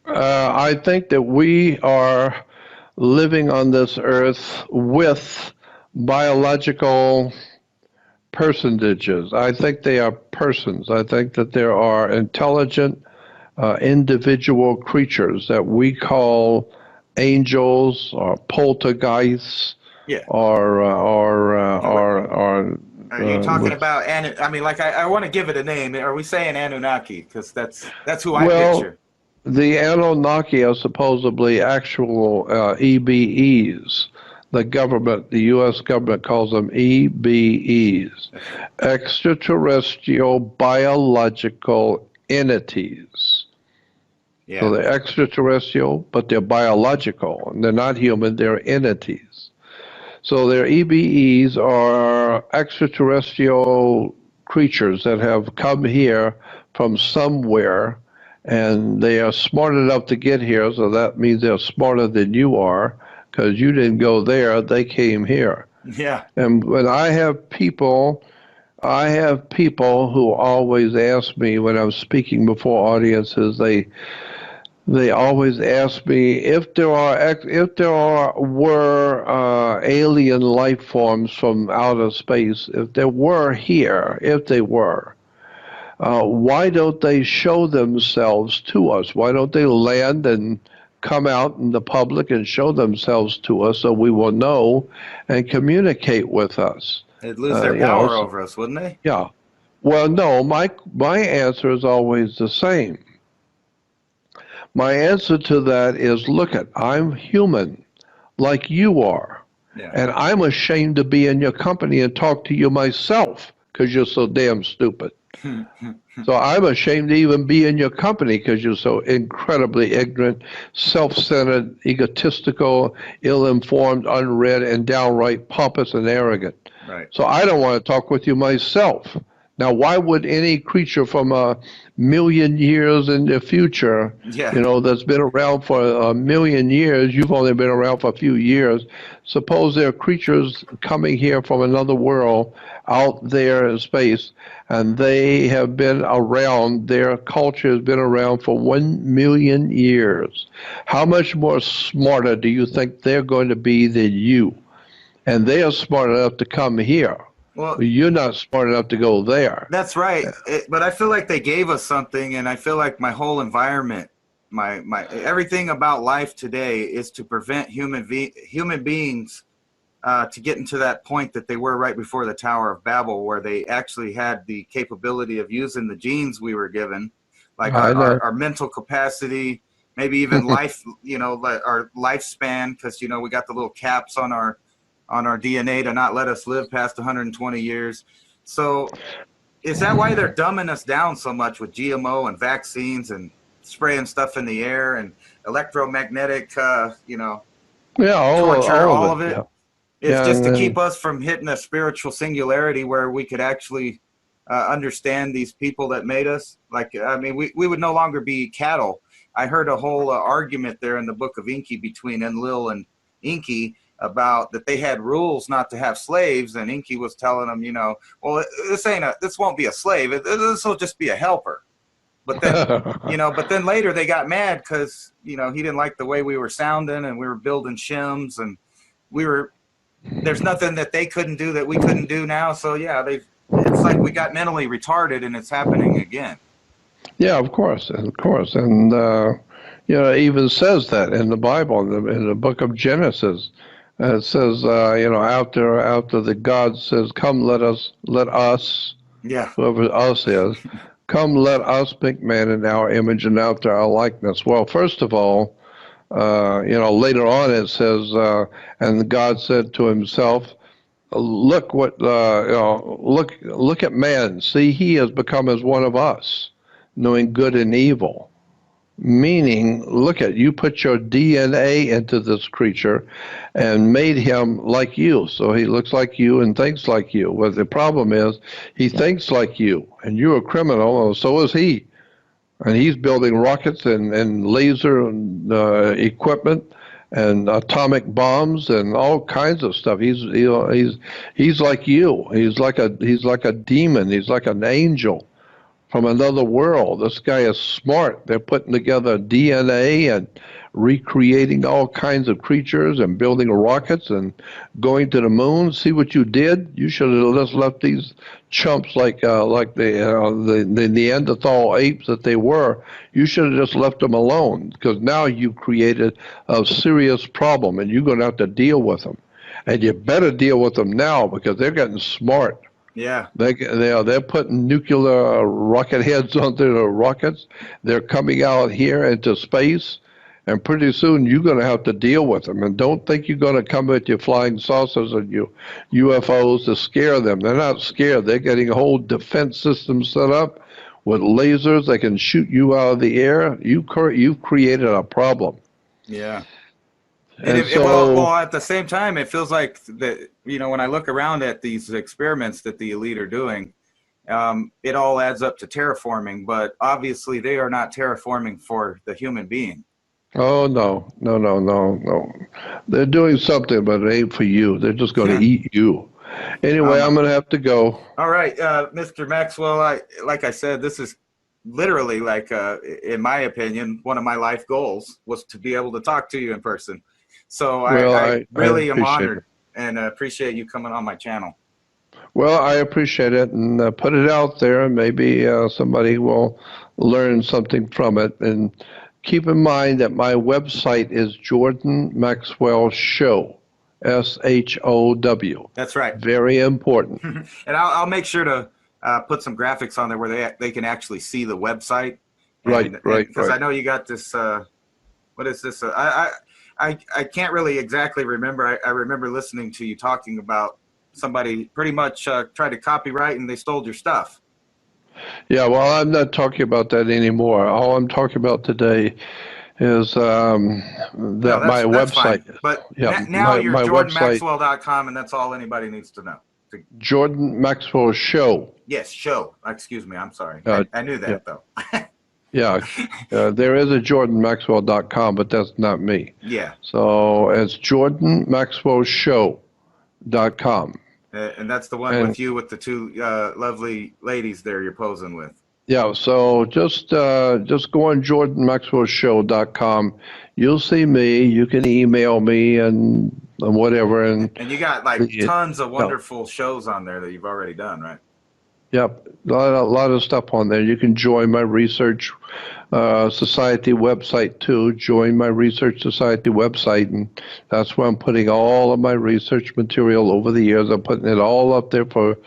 I think that we are living on this earth with biological personages. I think they are persons. I think that there are intelligent individual creatures that we call angels or poltergeists. Yeah. Are you talking about? I mean, like I want to give it a name. Are we saying Anunnaki? Because that's who I picture. The Anunnaki are supposedly actual EBEs. The U.S. government calls them EBEs, extraterrestrial biological entities. Yeah. So they're extraterrestrial, but they're biological. And they're not human, they're entities. So their EBEs are extraterrestrial creatures that have come here from somewhere, and they are smart enough to get here, so that means they're smarter than you are, because you didn't go there, they came here. Yeah. And when I have people who always ask me when I'm speaking before audiences, They always ask me if were alien life forms from outer space, if there were here, if they were, why don't they show themselves to us? Why don't they land and come out in the public and show themselves to us so we will know and communicate with us? They'd lose their power over us, wouldn't they? Yeah. Well, no, my answer is always the same. My answer to that is, look I'm human like you are. Yeah. And I'm ashamed to be in your company and talk to you myself because you're so damn stupid. So I'm ashamed to even be in your company because you're so incredibly ignorant, self-centered, egotistical, ill-informed, unread, and downright pompous and arrogant. Right. So I don't want to talk with you myself. Now, why would any creature from a million years in the future, that's been around for a million years, you've only been around for a few years, suppose there are creatures coming here from another world out there in space, and they have been around, their culture has been around for 1 million years. How much more smarter do you think they're going to be than you? And they are smart enough to come here. Well, you're not smart enough to go there. That's right. But I feel like they gave us something, and I feel like my whole environment, my everything about life today is to prevent human beings to get into that point that they were right before the Tower of Babel, where they actually had the capability of using the genes we were given, like our mental capacity, maybe even life, our lifespan, because we got the little caps on our DNA to not let us live past 120 years. So is that why they're dumbing us down so much with GMO and vaccines and spraying stuff in the air and electromagnetic, torture, all of it? Yeah. It's just to keep us from hitting a spiritual singularity where we could actually understand these people that made us. We would no longer be cattle. I heard a whole argument there in the book of Enki between Enlil and Enki, about that they had rules not to have slaves, and Enki was telling them, this won't be a slave. This will just be a helper. But then, but then later they got mad because, he didn't like the way we were sounding and we were building shims and there's nothing that they couldn't do that we couldn't do now. So it's like we got mentally retarded and it's happening again. Yeah, of course. And it even says that in the Bible, in the book of Genesis. It says, after the God says, come, let us, whoever us is, come, let us make man in our image and after our likeness. Well, first of all, later on it says, and God said to himself, look at man. See, he has become as one of us, knowing good and evil. Meaning, you put your DNA into this creature and made him like you. So he looks like you and thinks like you. Well, the problem is he thinks like you, and you're a criminal, and so is he. And he's building rockets and laser equipment and atomic bombs and all kinds of stuff. He's like you. He's like a demon. He's like an angel from another world. This guy is smart. They're putting together DNA and recreating all kinds of creatures and building rockets and going to the moon. See what you did? You should have just left these chumps like the Neanderthal apes that they were. You should have just left them alone, because now you've created a serious problem and you're going to have to deal with them. And you better deal with them now, because they're getting smart. Yeah, they're putting nuclear rocket heads onto the rockets. They're coming out here into space, and pretty soon you're going to have to deal with them. And don't think you're going to come with your flying saucers and your UFOs to scare them. They're not scared. They're getting a whole defense system set up with lasers that can shoot you out of the air. You've created a problem. Yeah. Well, at the same time, it feels like that, when I look around at these experiments that the elite are doing, it all adds up to terraforming, but obviously they are not terraforming for the human being. Oh, no. They're doing something, but it ain't for you. They're just going to eat you. Anyway, I'm going to have to go. All right, Mr. Maxwell, like I said, this is literally, like, in my opinion, one of my life goals was to be able to talk to you in person. So Well, I I really am appreciate honored it. and appreciate you coming on my channel. Well, I appreciate it, and put it out there, and maybe somebody will learn something from it. And keep in mind that my website is Jordan Maxwell Show, SHOW. That's right. Very important. And I'll make sure to put some graphics on there where they can actually see the website. Right, right, Because I right. know you got this. What is this? I can't really exactly remember. I remember listening to you talking about somebody pretty much tried to copyright and they stole your stuff. Yeah, well, I'm not talking about that anymore. All I'm talking about today is No, that my that's fine. website, But yeah, now you're my website, jordanmaxwell.com, and that's all anybody needs to know. Jordan Maxwell Show. Yes, show. Excuse me. I'm sorry. Uh, I knew yeah, that, though. yeah. There is a JordanMaxwell.com, but that's not me. Yeah. So it's JordanMaxwellShow.com. And that's the one And with you with the two lovely ladies there you're posing with. yeah, so just go on JordanMaxwellShow.com. You'll see me. You can email me and whatever. And And you got like tons of wonderful shows on there that you've already done, right? Yep, a lot of stuff on there. You can join my Research Society website too. Join my Research Society website, and that's where I'm putting all of my research material over the years. I'm putting it all up there for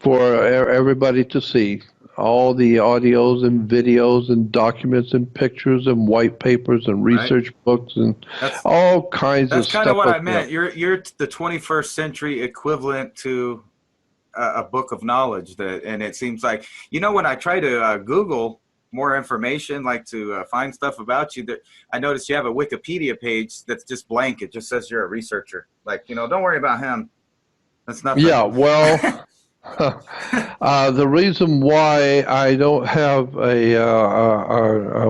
everybody to see. All the audios and videos and documents and pictures and white papers and research books and all kinds of stuff. That's kind of what I meant. There. You're the 21st century equivalent to a book of knowledge. And it seems like, when I try to Google more information, like to find stuff about you, that I noticed you have a Wikipedia page that's just blank. It just says you're a researcher. Like, don't worry about him. That's nothing. Yeah, well, the reason why I don't have a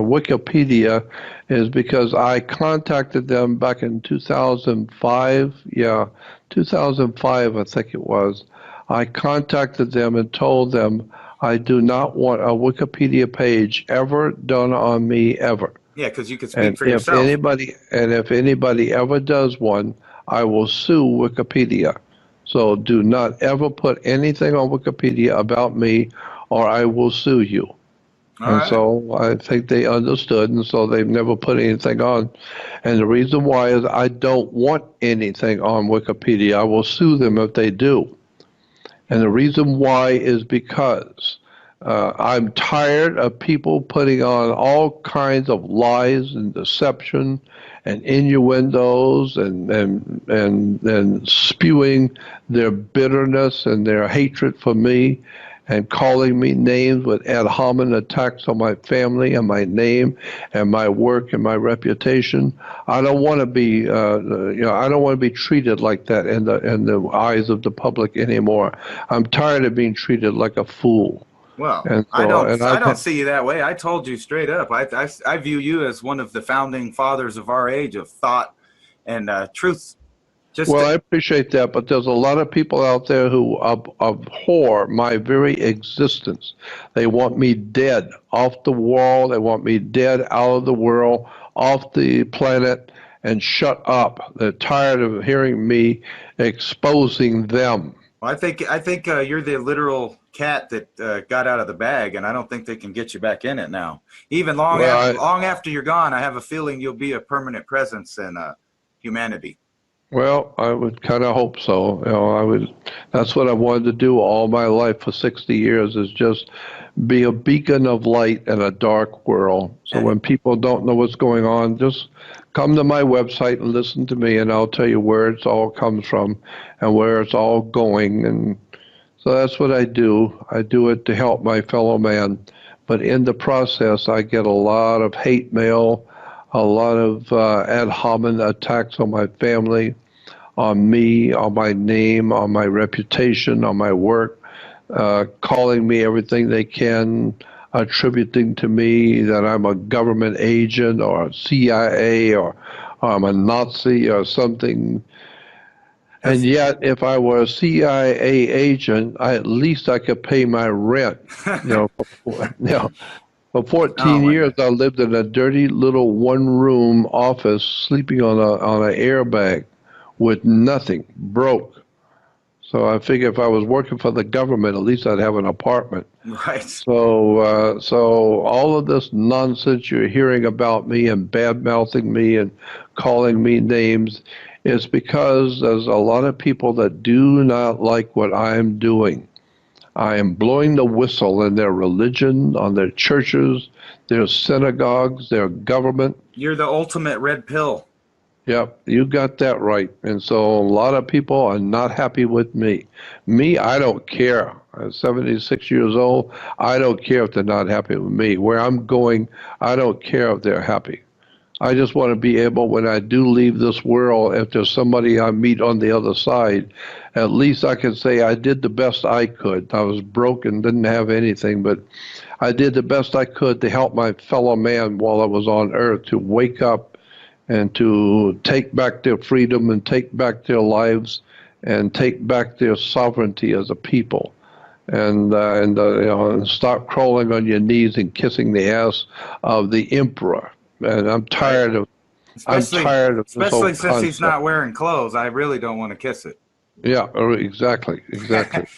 Wikipedia is because I contacted them back in 2005. Yeah, 2005, I think it was. I contacted them and told them I do not want a Wikipedia page ever done on me ever. Yeah, because you can speak for yourself. If anybody ever does one, I will sue Wikipedia. So do not ever put anything on Wikipedia about me, or I will sue you. So I think they understood, and so they've never put anything on. And the reason why is I don't want anything on Wikipedia. I will sue them if they do. And the reason why is because I'm tired of people putting on all kinds of lies and deception and innuendos and spewing their bitterness and their hatred for me and calling me names with ad hominem attacks on my family and my name and my work and my reputation. I don't want to be, I don't want to be treated like that in the eyes of the public anymore. I'm tired of being treated like a fool. Well, so, I don't see you that way. I told you straight up. I view you as one of the founding fathers of our age of thought and truth. I appreciate that, but there's a lot of people out there who abhor my very existence. They want me dead, off the wall. They want me dead, out of the world, off the planet, and shut up. They're tired of hearing me exposing them. Well, I think you're the literal cat that got out of the bag, and I don't think they can get you back in it now. Even long after you're gone, I have a feeling you'll be a permanent presence in humanity. Well, I would kind of hope so. That's what I wanted to do all my life for 60 years, is just be a beacon of light in a dark world. So when people don't know what's going on, just come to my website and listen to me, and I'll tell you where it's all comes from and where it's all going. And so that's what I do. I do it to help my fellow man. But in the process, I get a lot of hate mail, a lot of ad hominem attacks on my family, on me, on my name, on my reputation, on my work, calling me everything they can, attributing to me that I'm a government agent or CIA or I'm a Nazi or something. And yet, if I were a CIA agent, at least I could pay my rent. For Oh 14 my years, God. I lived in a dirty little one-room office, sleeping on an airbag, with nothing, broke. So I figure if I was working for the government, at least I'd have an apartment. Right. So all of this nonsense you're hearing about me and bad-mouthing me and calling me names is because there's a lot of people that do not like what I'm doing. I am blowing the whistle in their religion, on their churches, their synagogues, their government. You're the ultimate red pill. Yep, you got that right. And so a lot of people are not happy with me. Me, I don't care. I'm 76 years old. I don't care if they're not happy with me. Where I'm going, I don't care if they're happy. I just want to be able, when I do leave this world, if there's somebody I meet on the other side, at least I can say I did the best I could. I was broke and didn't have anything, but I did the best I could to help my fellow man while I was on earth to wake up and to take back their freedom and take back their lives and take back their sovereignty as a people. And stop crawling on your knees and kissing the ass of the emperor. And Right. I'm tired of this whole Especially since he's concept. not wearing clothes. I really don't want to kiss it. Yeah, exactly.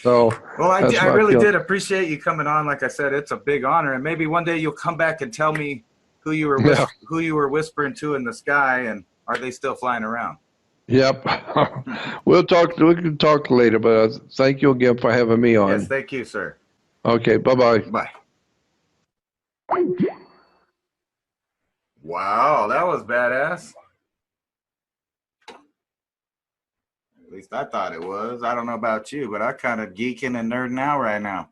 So Well, that's I my really feeling. did appreciate you coming on. Like I said, it's a big honor, and maybe one day you'll come back and tell me Yeah, who you were whispering to in the sky, and are they still flying around? yep. We'll talk. We can talk later, but thank you again for having me Yes, on. thank you, sir. Okay, bye-bye. Bye. Wow, that was badass. At least I thought it was. I don't know about you, but I kind of geeking and nerding out right now.